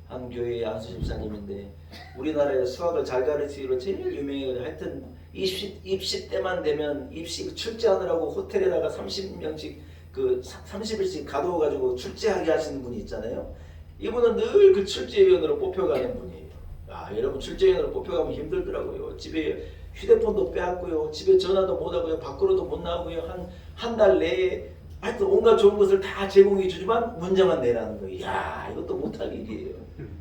A: 한 교회의 안수 집사님인데 우리나라에 수학을 잘 가르치기로 제일 유명해요. 하여튼 입시 때만 되면 입시 출제하느라고 호텔에다가 30명씩 그 30일씩 가둬가지고 출제하게 하시는 분이 있잖아요. 이분은 늘 그 출제위원으로 뽑혀가는 분이에요. 아, 여러분 출제위원으로 뽑혀가면 힘들더라고요. 집에 휴대폰도 빼앗고요. 집에 전화도 못하고요. 밖으로도 못 나오고요. 한 달 내에 하여튼 온갖 좋은 것을 다 제공해 주지만 문제만 내라는 거예요. 이야, 이것도 못할 일이에요.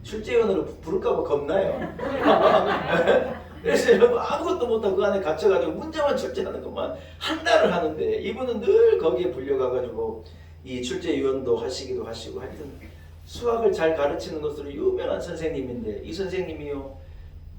A: 출제위원으로 부를까봐 겁나요. 그래서 여러분 아무것도 못하고 그 안에 갇혀가지고 문제만 출제하는 것만 한 달을 하는데 이분은 늘 거기에 불려가가지고 이 출제위원도 하시기도 하시고 하여튼 수학을 잘 가르치는 것으로 유명한 선생님인데 이 선생님이요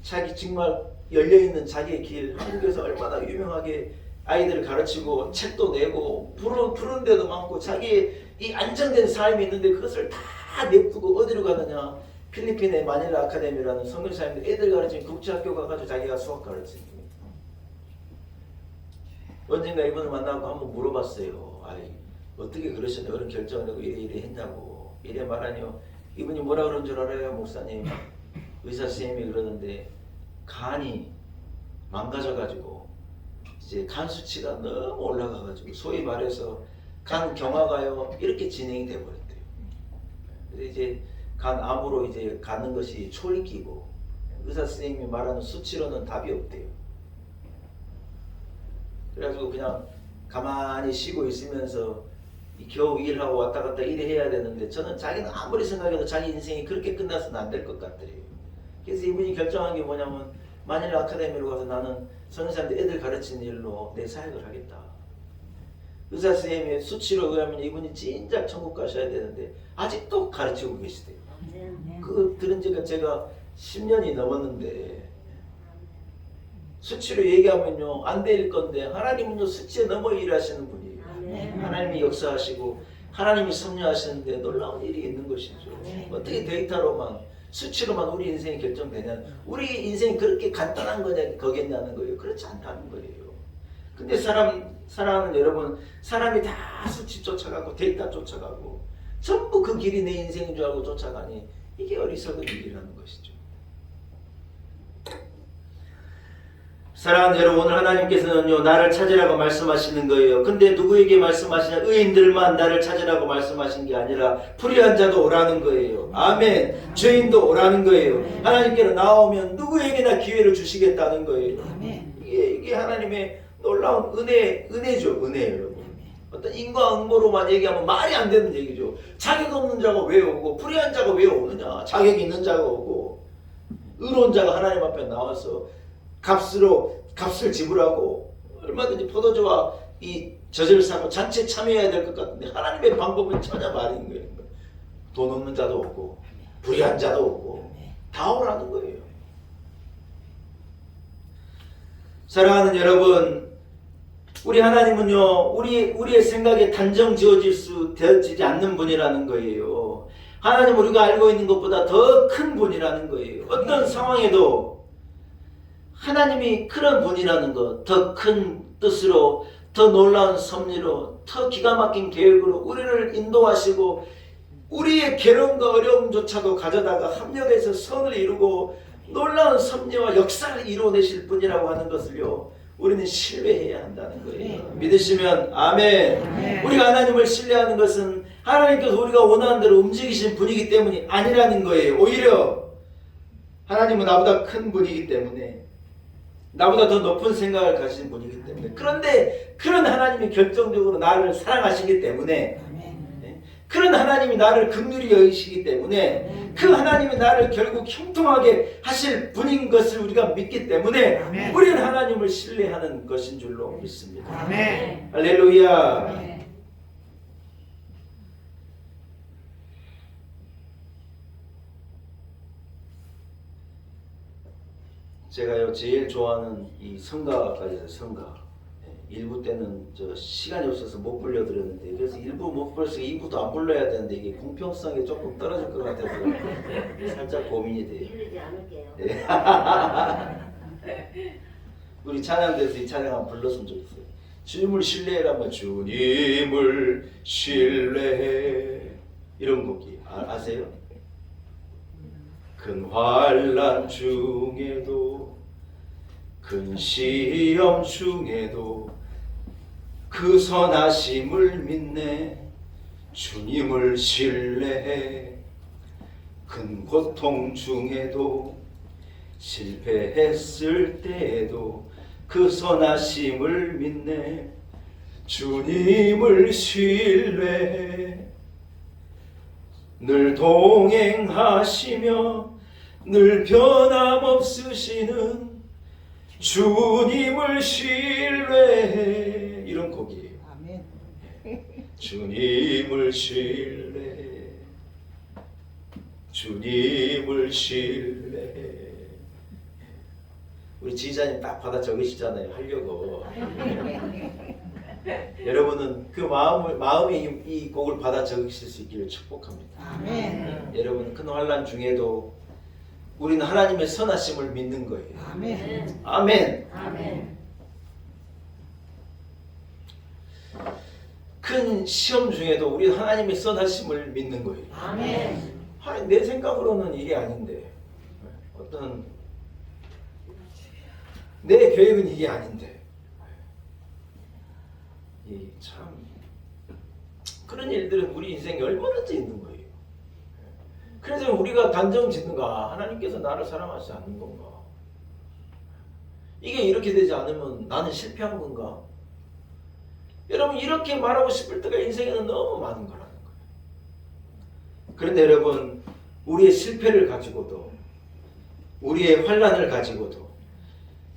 A: 자기 정말 열려있는 자기의 길 한국에서 얼마나 유명하게 아이들을 가르치고 책도 내고 부른 데도 많고 자기의 이 안정된 삶이 있는데 그것을 다 냅두고 어디로 가느냐 필리핀의 마닐라 아카데미라는 선교사님들 애들 가르치는 국제학교 가가지고 자기가 수학 가르치는 거예요. 언젠가 이분을 만나고 한번 물어봤어요. 아이 어떻게 그러셨냐 그런 결정을 하고 이래 했냐고 이래 말하니요. 이분이 뭐라 그런 줄 알아요 목사님? 의사 선생님이 그러는데 간이 망가져가지고 이제 간 수치가 너무 올라가가지고 소위 말해서 간 경화가요 이렇게 진행이 돼버렸대요. 그래서 이제 간 암으로 이제 가는 것이 초리끼고 의사 선생님이 말하는 수치로는 답이 없대요. 그래가지고 그냥 가만히 쉬고 있으면서 겨우 일하고 왔다 갔다 일해야 되는데 저는 자기는 아무리 생각해도 자기 인생이 그렇게 끝나서는 안 될 것 같더래요. 그래서 이분이 결정한 게 뭐냐면 만일 아카데미로 가서 나는 선생님한테 애들 가르치는 일로 내 사역을 하겠다. 의사 선생님의 수치로 의하면 이분이 진작 천국 가셔야 되는데 아직도 가르치고 계시대요. 그거 들은 지가 제가 10년이 넘었는데 수치로 얘기하면요 안 될 건데 하나님은요 수치에 넘어 일하시는 분이에요. 하나님이 역사하시고 하나님이 섭리하시는데 놀라운 일이 있는 것이죠. 어떻게 데이터로만 수치로만 우리 인생이 결정되냐? 우리 인생이 그렇게 간단한 거겠냐는 거예요. 그렇지 않다는 거예요. 근데 사랑하는 여러분, 사람이 다 수치 쫓아가고 데이터 쫓아가고 전부 그 길이 내 인생인 줄 알고 쫓아가니 이게 어리석은 일이라는 것이죠. 사랑하는 여러분, 오늘 하나님께서는요 나를 찾으라고 말씀하시는 거예요. 근데 누구에게 말씀하시냐? 의인들만 나를 찾으라고 말씀하신 게 아니라 불의한 자도 오라는 거예요. 아멘. 죄인도 오라는 거예요. 하나님께로 나오면 누구에게나 기회를 주시겠다는 거예요. 이게 하나님의 놀라운 은혜죠. 은혜 여러분. 어떤 인과응보로만 얘기하면 말이 안 되는 얘기죠. 자격 없는 자가 왜 오고 불의한 자가 왜 오느냐? 자격 있는 자가 오고 의로운 자가 하나님 앞에 나와서 값을 지불하고 얼마든지 포도주와 이 젖을 사고 잔치에 참여해야 될 것 같은데 하나님의 방법은 전혀 말인 거예요. 돈 없는 자도 없고 불의한 자도 없고 다 오라는 거예요. 사랑하는 여러분, 우리 하나님은요 우리의 생각에 단정 되어지지 않는 분이라는 거예요. 하나님 우리가 알고 있는 것보다 더 큰 분이라는 거예요. 어떤 상황에도 하나님이 그런 분이라는 것, 더 큰 뜻으로, 더 놀라운 섭리로, 더 기가 막힌 계획으로 우리를 인도하시고 우리의 괴로움과 어려움조차도 가져다가 합력해서 선을 이루고 놀라운 섭리와 역사를 이루어내실 분이라고 하는 것을요 우리는 신뢰해야 한다는 거예요. 믿으시면 아멘. 우리가 하나님을 신뢰하는 것은 하나님께서 우리가 원하는 대로 움직이신 분이기 때문이 아니라는 거예요. 오히려 하나님은 나보다 큰 분이기 때문에 나보다 더 높은 생각을 가진 분이기 때문에 그런데 그런 하나님이 결정적으로 나를 사랑하시기 때문에 그런 하나님이 나를 긍휼히 여기시기 때문에 그 하나님이 나를 결국 형통하게 하실 분인 것을 우리가 믿기 때문에 우리는 하나님을 신뢰하는 것인 줄로 믿습니다.
B: 아멘.
A: 할렐루야. 제가요 제일 좋아하는 이 성가까지 성가. 일부 때는 저 시간이 없어서 못 불려드렸는데 그래서 일부 못 불러서 2부도 안 불러야 되는데 이게 공평성이 조금 떨어질 것 같아서 살짝 고민이 돼요.
D: 이러지 않을게요.
A: 네. 우리 찬양대에서 이 찬양 한번 불렀으면 좋겠어요. 주님을 신뢰해라면 주님을 신뢰해 이런 곡이 아세요? 큰 환난 중에도 큰 시험 중에도 그 선하심을 믿네 주님을 신뢰해 큰 고통 중에도 실패했을 때에도 그 선하심을 믿네 주님을 신뢰해 늘 동행하시며 늘 변함없으시는 주님을 신뢰해 이런 곡이에요.
B: 아멘.
A: 주님을 신뢰해 주님을 신뢰해 우리 지휘자님 딱 받아 적으시잖아요. 하려고 여러분은 그 마음에 이 곡을 받아 적으실 수 있기를 축복합니다.
B: 아멘.
A: 여러분 큰 환난 중에도 우리는 하나님의 선하심을 믿는 거예요.
B: 아멘.
A: 아멘.
D: 아멘.
A: 큰 시험 중에도 우리 하나님의 선하심을 믿는 거예요.
D: 아멘.
A: 아니, 내 생각으로는 이게 아닌데 어떤 내 계획은 이게 아닌데 참 그런 일들은 우리 인생에 얼마든지 있는 거예요. 그래서 우리가 단정 짓는가 하나님께서 나를 사랑하지 않는 건가 이게 이렇게 되지 않으면 나는 실패한 건가 여러분 이렇게 말하고 싶을 때가 인생에는 너무 많은 거라는 거예요. 그런데 여러분 우리의 실패를 가지고도 우리의 환난을 가지고도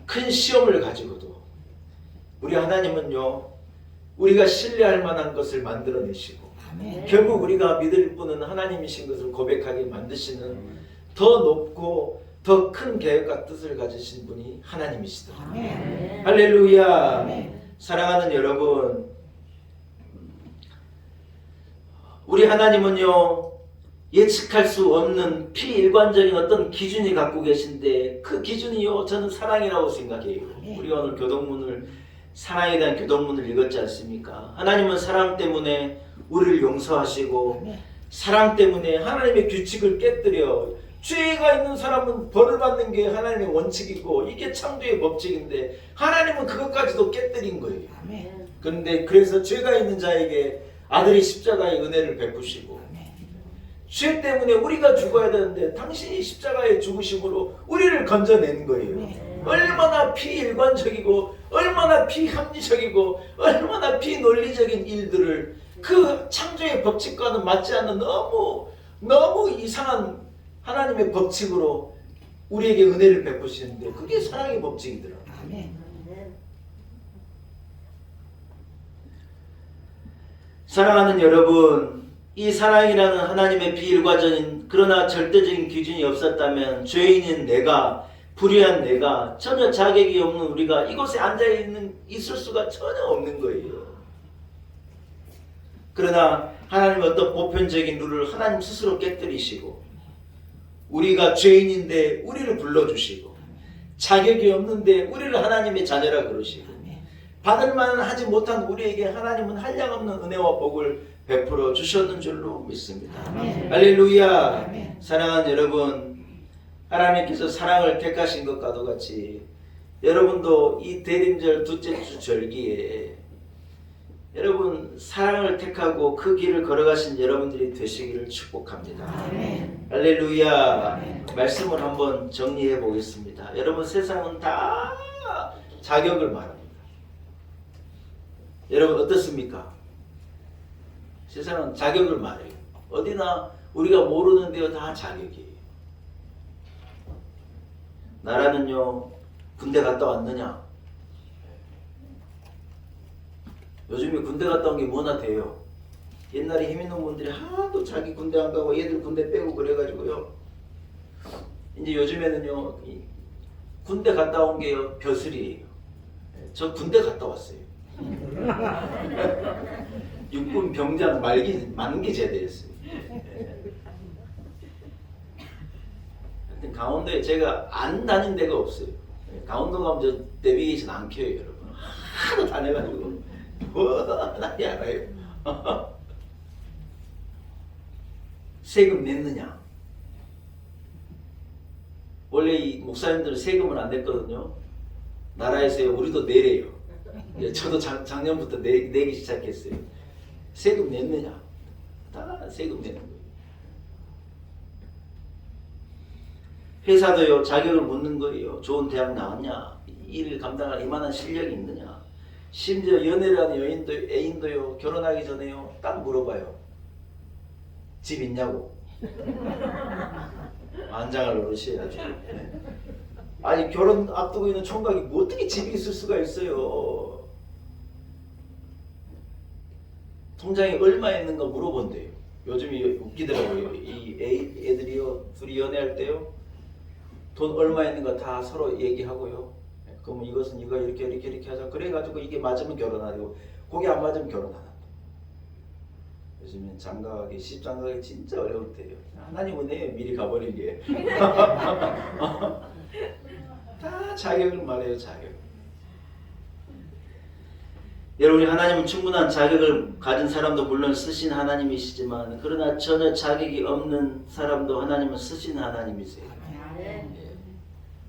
A: 큰 시험을 가지고도 우리 하나님은요 우리가 신뢰할 만한 것을 만들어내시고 결국 우리가 믿을 분은 하나님이신 것을 고백하게 만드시는 더 높고 더 큰 계획과 뜻을 가지신 분이 하나님이시더라고요. 할렐루야. 사랑하는 여러분, 우리 하나님은요 예측할 수 없는 피일관적인 어떤 기준이 갖고 계신데 그 기준이요 저는 사랑이라고 생각해요. 우리가 오늘 교동문을 사랑에 대한 교동문을 읽었지 않습니까? 하나님은 사랑 때문에 우리를 용서하시고 사랑 때문에 하나님의 규칙을 깨뜨려 죄가 있는 사람은 벌을 받는 게 하나님의 원칙이고 이게 창조의 법칙인데 하나님은 그것까지도 깨뜨린 거예요. 그런데 그래서 죄가 있는 자에게 아들이 십자가의 은혜를 베푸시고 죄 때문에 우리가 죽어야 되는데 당신이 십자가의 죽으심으로 우리를 건져낸 거예요. 얼마나 비일관적이고 얼마나 비합리적이고 얼마나 비논리적인 일들을 그 창조의 법칙과는 맞지 않는 너무 이상한 하나님의 법칙으로 우리에게 은혜를 베푸시는데 그게 사랑의 법칙이더라고요. 사랑하는 여러분, 이 사랑이라는 하나님의 비일과적인 그러나 절대적인 기준이 없었다면 죄인인 내가 불의한 내가 전혀 자격이 없는 우리가 이곳에 있을 수가 전혀 없는 거예요. 그러나 하나님은 어떤 보편적인 룰을 하나님 스스로 깨뜨리시고 우리가 죄인인데 우리를 불러주시고 자격이 없는데 우리를 하나님의 자녀라 그러시고 받을 만은 하지 못한 우리에게 하나님은 한량없는 은혜와 복을 베풀어 주셨는 줄로 믿습니다. 할렐루야. 사랑하는 여러분, 하나님께서 사랑을 택하신 것과도 같이 여러분도 이 대림절 둘째 주 절기에 여러분 사랑을 택하고 그 길을 걸어가신 여러분들이 되시기를 축복합니다. 할렐루야. 말씀을 한번 정리해 보겠습니다. 여러분 세상은 다 자격을 말합니다. 여러분 어떻습니까? 세상은 자격을 말해요. 어디나 우리가 모르는 데요 다 자격이에요. 나라는요 군대 갔다 왔느냐? 요즘에 군대 갔다 온 게 뭐나 돼요. 옛날에 힘 있는 분들이 하도 자기 군대 안 가고 얘들 군대 빼고 그래가지고요. 이제 요즘에는요 군대 갔다 온 게요 벼슬이에요. 저 군대 갔다 왔어요. 육군 병장 만기 제대했어요. 하여튼 강원도에 제가 안 다닌 데가 없어요. 강원도 가면 저 내비게이션 안 켜요 여러분. 하도 다녀가지고 나이 알아요. 세금 냈느냐? 원래 이 목사님들은 세금을 안 냈거든요. 나라에서요 우리도 내래요. 저도 작년부터 내기 시작했어요. 세금 냈느냐? 다 세금 내는 거예요. 회사도요 자격을 묻는 거예요. 좋은 대학 나왔냐? 일을 감당할 이만한 실력이 있느냐? 심지어 연애를 하는 애인도요 결혼하기 전에요 딱 물어봐요. 집 있냐고. 안장을 노릇해야죠. 아니 결혼 앞두고 있는 총각이 뭐 어떻게 집이 있을 수가 있어요. 통장에 얼마 있는가 물어본대요. 요즘이 웃기더라고요. 이 애들이요 둘이 연애할 때요 돈 얼마 있는가 다 서로 얘기하고요. 그러면 이것은 이거 이렇게 하자. 그래가지고 이게 맞으면 결혼하고 그게 안 맞으면 결혼 안 한다. 요즘엔 장가가기 시집장가가기 진짜 어려울 때예요. 하나님 은혜에 미리 가버리게. 다 자격을 말해요. 자격. 여러분이 하나님은 충분한 자격을 가진 사람도 물론 쓰신 하나님이시지만 그러나 전혀 자격이 없는 사람도 하나님은 쓰신 하나님이세요.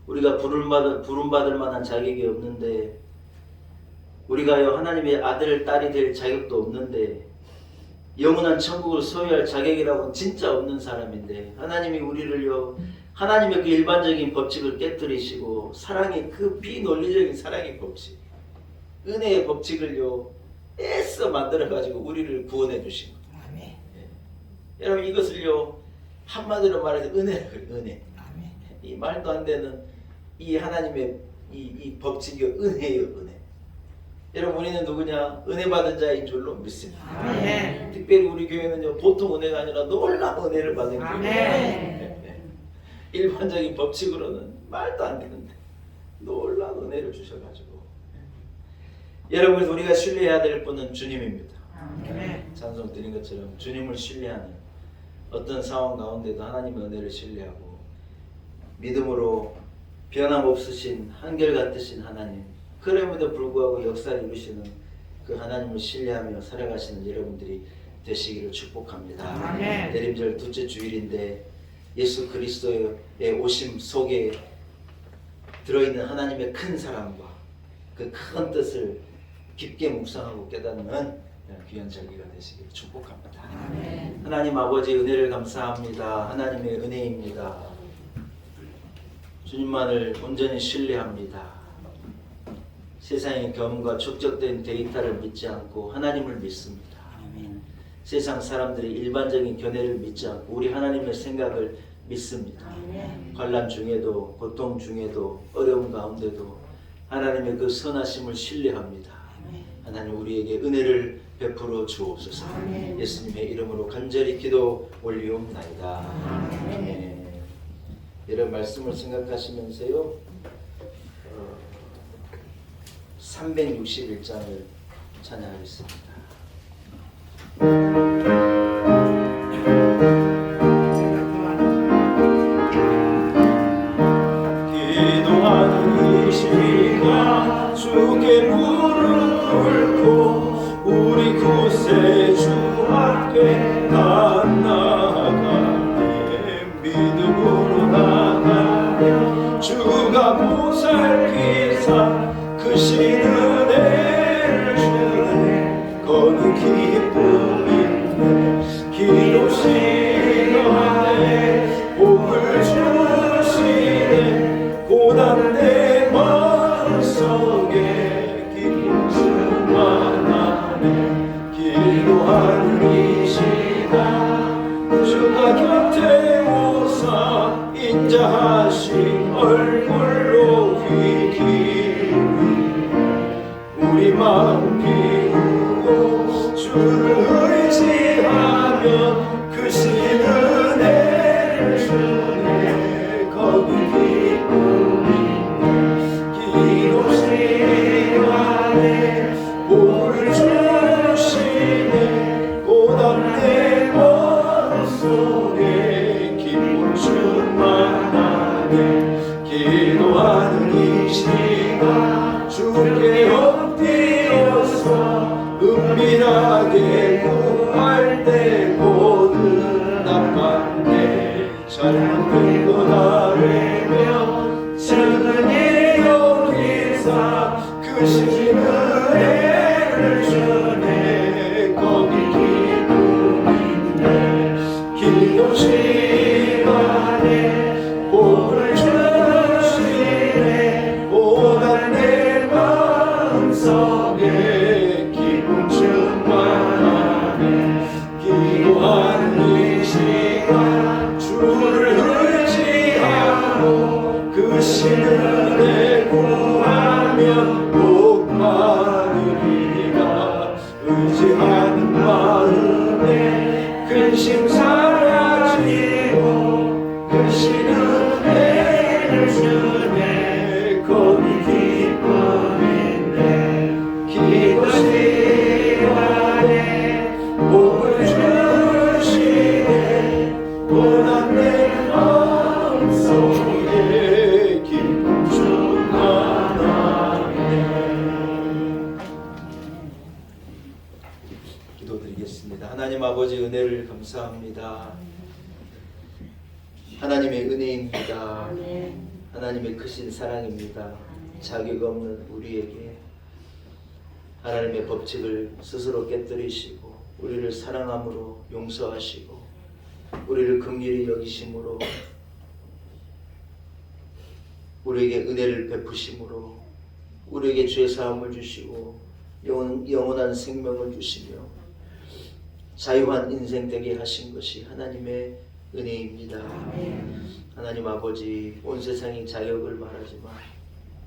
A: 우리가 부름받을 만한 자격이 없는데 우리가요 하나님의 아들 딸이 될 자격도 없는데 영원한 천국을 소유할 자격이라고는 진짜 없는 사람인데 하나님이 우리를요 하나님의 그 일반적인 법칙을 깨뜨리시고 사랑의 그 비논리적인 사랑의 법칙 은혜의 법칙을요 애써 만들어가지고 우리를 구원해 주신 거예요. 여러분 이것을요 한마디로 말해서 은혜라 그래요. 은혜. 이 말도 안 되는 이 하나님의 이 법칙이 은혜예요. 은혜. 여러분 우리는 누구냐? 은혜 받은 자인 줄로 믿습니다.
B: 아멘.
A: 특별히 우리 교회는요 보통 은혜가 아니라 놀라운 은혜를 받은 교회예요. 일반적인 법칙으로는 말도 안 되는데 놀라운 은혜를 주셔가지고 여러분 우리가 신뢰해야 될 분은 주님입니다. 찬송 드린 것처럼 주님을 신뢰하는 어떤 상황 가운데도 하나님의 은혜를 신뢰하고 믿음으로 변함없으신 한결같으신 하나님 그럼에도 불구하고 역사를 이루시는 그 하나님을 신뢰하며 살아가시는 여러분들이 되시기를 축복합니다.
B: 아멘.
A: 내림절 둘째 주일인데 예수 그리스도의 오심 속에 들어있는 하나님의 큰 사랑과 그 큰 뜻을 깊게 묵상하고 깨닫는 귀한 절기가 되시기를 축복합니다.
B: 아멘.
A: 하나님 아버지 은혜를 감사합니다. 하나님의 은혜입니다. 주님만을 온전히 신뢰합니다. 세상의 경험과 축적된 데이터를 믿지 않고 하나님을 믿습니다. 세상 사람들이 일반적인 견해를 믿지 않고 우리 하나님의 생각을 믿습니다. 환난 중에도 고통 중에도 어려움 가운데도 하나님의 그 선하심을 신뢰합니다. 하나님 우리에게 은혜를 베풀어 주옵소서. 예수님의 이름으로 간절히 기도 올리옵나이다. 아멘. 이런 말씀을 생각하시면서요 361장을 찬양하겠습니다. 기도하는 이 시간 주께 무릎 꿇고 우리 구세주 앞에 나아가네 믿음으로 나가네 주가 보살피사 크신 은혜를 주네 거룩 기쁨인데 기도 시간에 복을 주시네 고난 내 마음속에 기쁨 충만하네 기도하는 이 시간 주가 곁에 오사 인자하신 얼굴로 귀 우리 마음 비우고 주를 의지하며 크신 은혜를 주네 거기 기쁨이네 기도 시간에 복을 주시네 고난 내 마음속에 기쁨 충만하네 기도하는 이 시간 주께 엎드려서 은밀하게 구할 때 고는 나간데 잘못된 것 아뢰며 증언이 여기사 크신 은혜를 주네 거기 기쁨인데 기도 시간에 복을 주시네 고난 내 마음속에 기쁨 충만하네 기도하는 이 시간 주를 의지하고 크신 은혜 구하면 복 받으리라 의지하는 마음에 근심 사라지고 크신 은혜를 주네 거기 기쁨인데 기도 시간에 복을 주시네 고난 내 마음속에 기쁨 충만하네. 기도드리겠습니다. 하나님 아버지 은혜를 감사합니다. 하나님의 은혜입니다. 하나님의 크신 사랑입니다. 자격 없는 우리에게 하나님의 법칙을 스스로 깨뜨리시고 우리를 사랑함으로 용서하시고 우리를 긍휼히 여기심으로 우리에게 은혜를 베푸심으로 우리에게 죄사함을 주시고 영원한 생명을 주시며 자유한 인생 되게 하신 것이 하나님의 은혜입니다. 하나님 아버지, 온 세상이 자격을 말하지만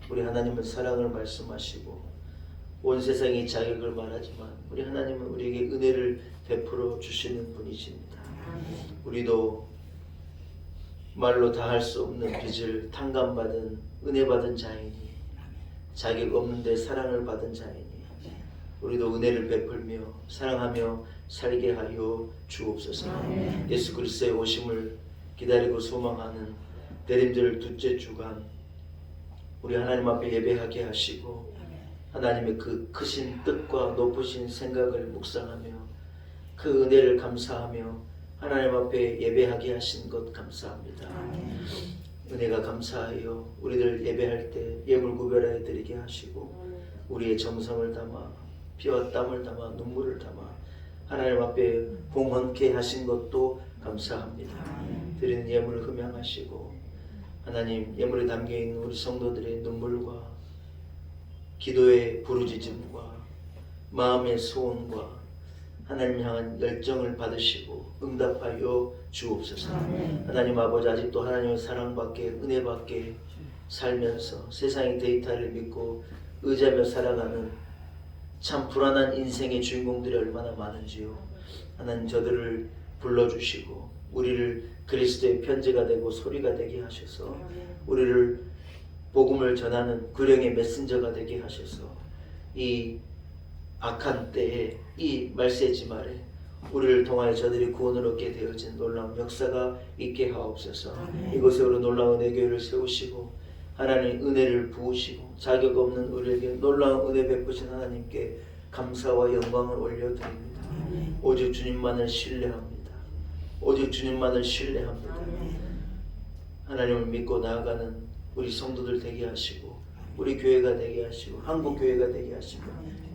A: 우리 하나님은 사랑을 말씀하시고, 온 세상이 자격을 말하지만 우리 하나님은 우리에게 은혜를 베풀어 주시는 분이십니다. 우리도 말로 다 할 수 없는 빚을 탕감받은 은혜 받은 자이니, 자격 없는데 사랑을 받은 자이니, 우리도 은혜를 베풀며 사랑하며 살게 하여 주옵소서. 예수 그리스도의 오심을 기다리고 소망하는 대림절 둘째 주간 우리 하나님 앞에 예배하게 하시고, 하나님의 그 크신 뜻과 높으신 생각을 묵상하며 그 은혜를 감사하며 하나님 앞에 예배하게 하신 것 감사합니다. 은혜가 감사하여 우리들 예배할 때 예물 구별하여 드리게 하시고, 우리의 정성을 담아 피와 땀을 담아 눈물을 담아 하나님 앞에 봉헌케 하신 것도 감사합니다. 드리는 예물을 흠양하시고, 하나님 예물에 담겨있는 우리 성도들의 눈물과 기도의 부르짖음과 마음의 소원과 하나님 향한 열정을 받으시고 응답하여 주옵소서. 하나님 아버지, 아직도 하나님의 사랑밖에 은혜밖에 살면서 세상의 데이터를 믿고 의지하며 살아가는 참 불안한 인생의 주인공들이 얼마나 많은지요. 하나님 저들을 불러주시고 우리를 그리스도의 편지가 되고 소리가 되게 하셔서 우리를 복음을 전하는 구령의 메신저가 되게 하셔서 이 악한 때에 이 말세지 말에 우리를 통하여 저들이 구원을 얻게 되어진 놀라운 역사가 있게 하옵소서. 이곳에 우리 놀라운 은혜교회를 세우시고 하나님 은혜를 부으시고 자격 없는 우리에게 놀라운 은혜 베푸신 하나님께 감사와 영광을 올려드립니다. 오직 주님만을 신뢰합니다. 오직 주님만을 신뢰합니다. 하나님을 믿고 나아가는 우리 성도들 되게 하시고 우리 교회가 되게 하시고 한국 교회가 되게 하시고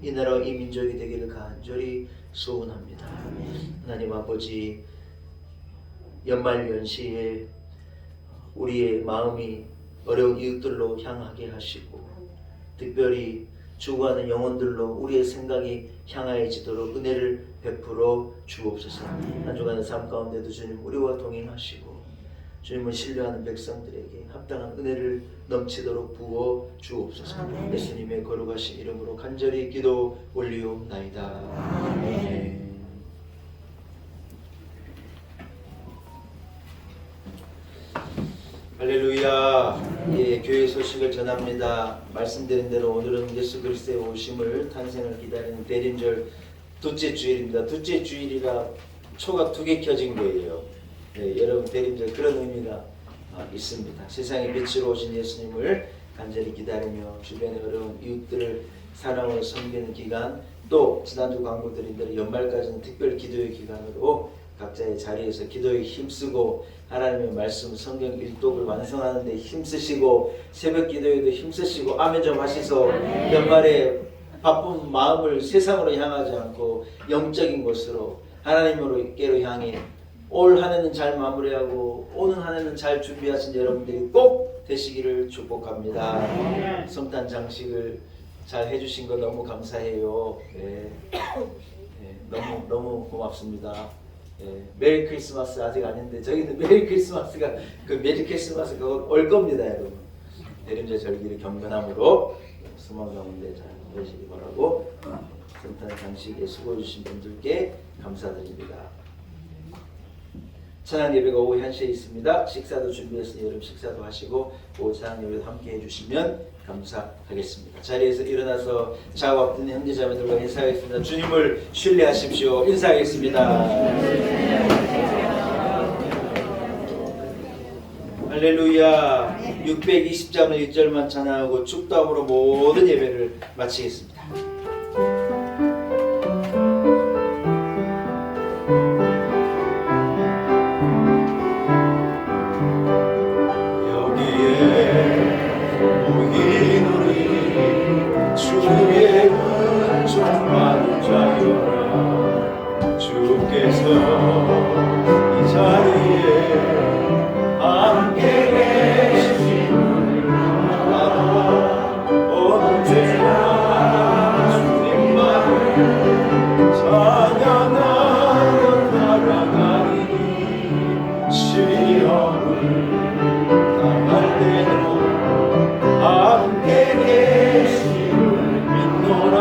A: 이 나라와 이 민족이 되기를 간절히 소원합니다. 하나님 아버지, 연말연시에 우리의 마음이 어려운 이웃들로 향하게 하시고 특별히 죽어가는 영혼들로 우리의 생각이 향하여지도록 은혜를 베풀어 주옵소서. 한 주간의 삶 가운데도 주님 우리와 동행하시고 주님을 신뢰하는 백성들에게 합당한 은혜를 넘치도록 부어 주옵소서. 예수님의 거룩하신 이름으로 간절히 기도 올리옵나이다. 아멘. 할렐루야. 예, 교회 소식을 전합니다. 말씀드린 대로 오늘은 예수 그리스도의 오심을 탄생을 기다리는 대림절 둘째 주일입니다. 둘째 주일이라 초가 2개 켜진 거예요. 네, 여러분 대림절 그런 의미가 있습니다. 세상에 빛으로 오신 예수님을 간절히 기다리며 주변의 어려운 이웃들을 사랑으로 섬기는 기간, 또 지난주 광고 드린 대로 연말까지는 특별 기도의 기간으로 각자의 자리에서 기도에 힘쓰고 하나님의 말씀 성경 일독을 완성하는 데 힘쓰시고 새벽 기도에도 힘쓰시고 아멘 좀 하시소. 연말에 바쁜 마음을 세상으로 향하지 않고 영적인 곳으로 하나님으로께로 향해 올 한 해는 잘 마무리하고 오는 한 해는 잘 준비하신 여러분들이 꼭 되시기를 축복합니다. 성탄 장식을 잘 해주신 거 너무 감사해요. 네. 네, 너무 고맙습니다. 네, 메리 크리스마스 아직 아닌데 저기는 메리 크리스마스가 그 메리 크리스마스 그거 올 겁니다, 여러분. 대림절 절기를 경건함으로 소망 가운데 잘 보내시기 바라고 성탄 장식에 수고해 주신 분들께 감사드립니다. 찬양 예배가 오후 1시에 있습니다. 식사도 준비했으니 여러분 식사도 하시고 오후 찬양 예배도 함께 해주시면 감사하겠습니다. 자리에서 일어나서 자와 앞드는 형제자매들과 인사하겠습니다. 주님을 신뢰하십시오. 인사하겠습니다. 할렐루야. 620장을 1절만 찬양하고 축도함으로 모든 예배를 마치겠습니다.
D: 언제나
A: 당할 때도 함께 계심을 믿노라.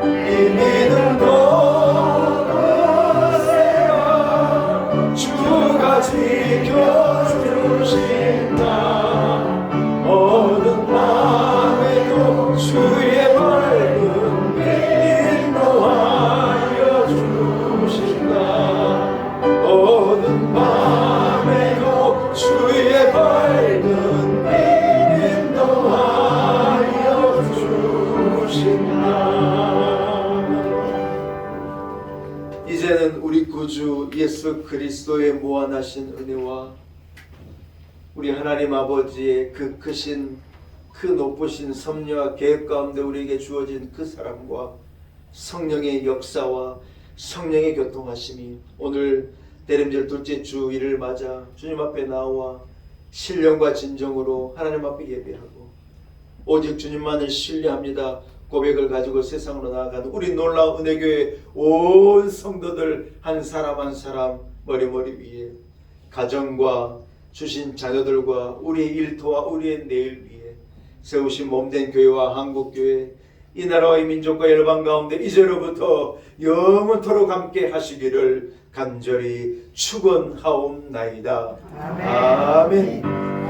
A: 이 믿음도 거세요. 주가 지켜주신다. 어두운 밤에도 주의 밝은 빛 인도하여 주신다. 어두운 밤에도 주의 밝은 빛 인도하여 주신다. 이제는 우리 구주 예수 그리스도의 무한하신 은혜와 우리 하나님 아버지의 그 크신 그 높으신 섭리와 계획 가운데 우리에게 주어진 그 사랑과 성령의 역사와 성령의 교통하심이 오늘 대림절 둘째 주일을 맞아 주님 앞에 나와 신령과 진정으로 하나님 앞에 예배하고 오직 주님만을 신뢰합니다 고백을 가지고 세상으로 나아가는 우리 놀라운 은혜교회 온 성도들 한 사람 한 사람 머리 위에 가정과 주신 자녀들과 우리의 일터와 우리의 내일 위에 세우신 몸된 교회와 한국교회 이 나라와 이 민족과 열방 가운데 이제로부터 영원토록 함께 하시기를 간절히 축원하옵나이다. 아멘.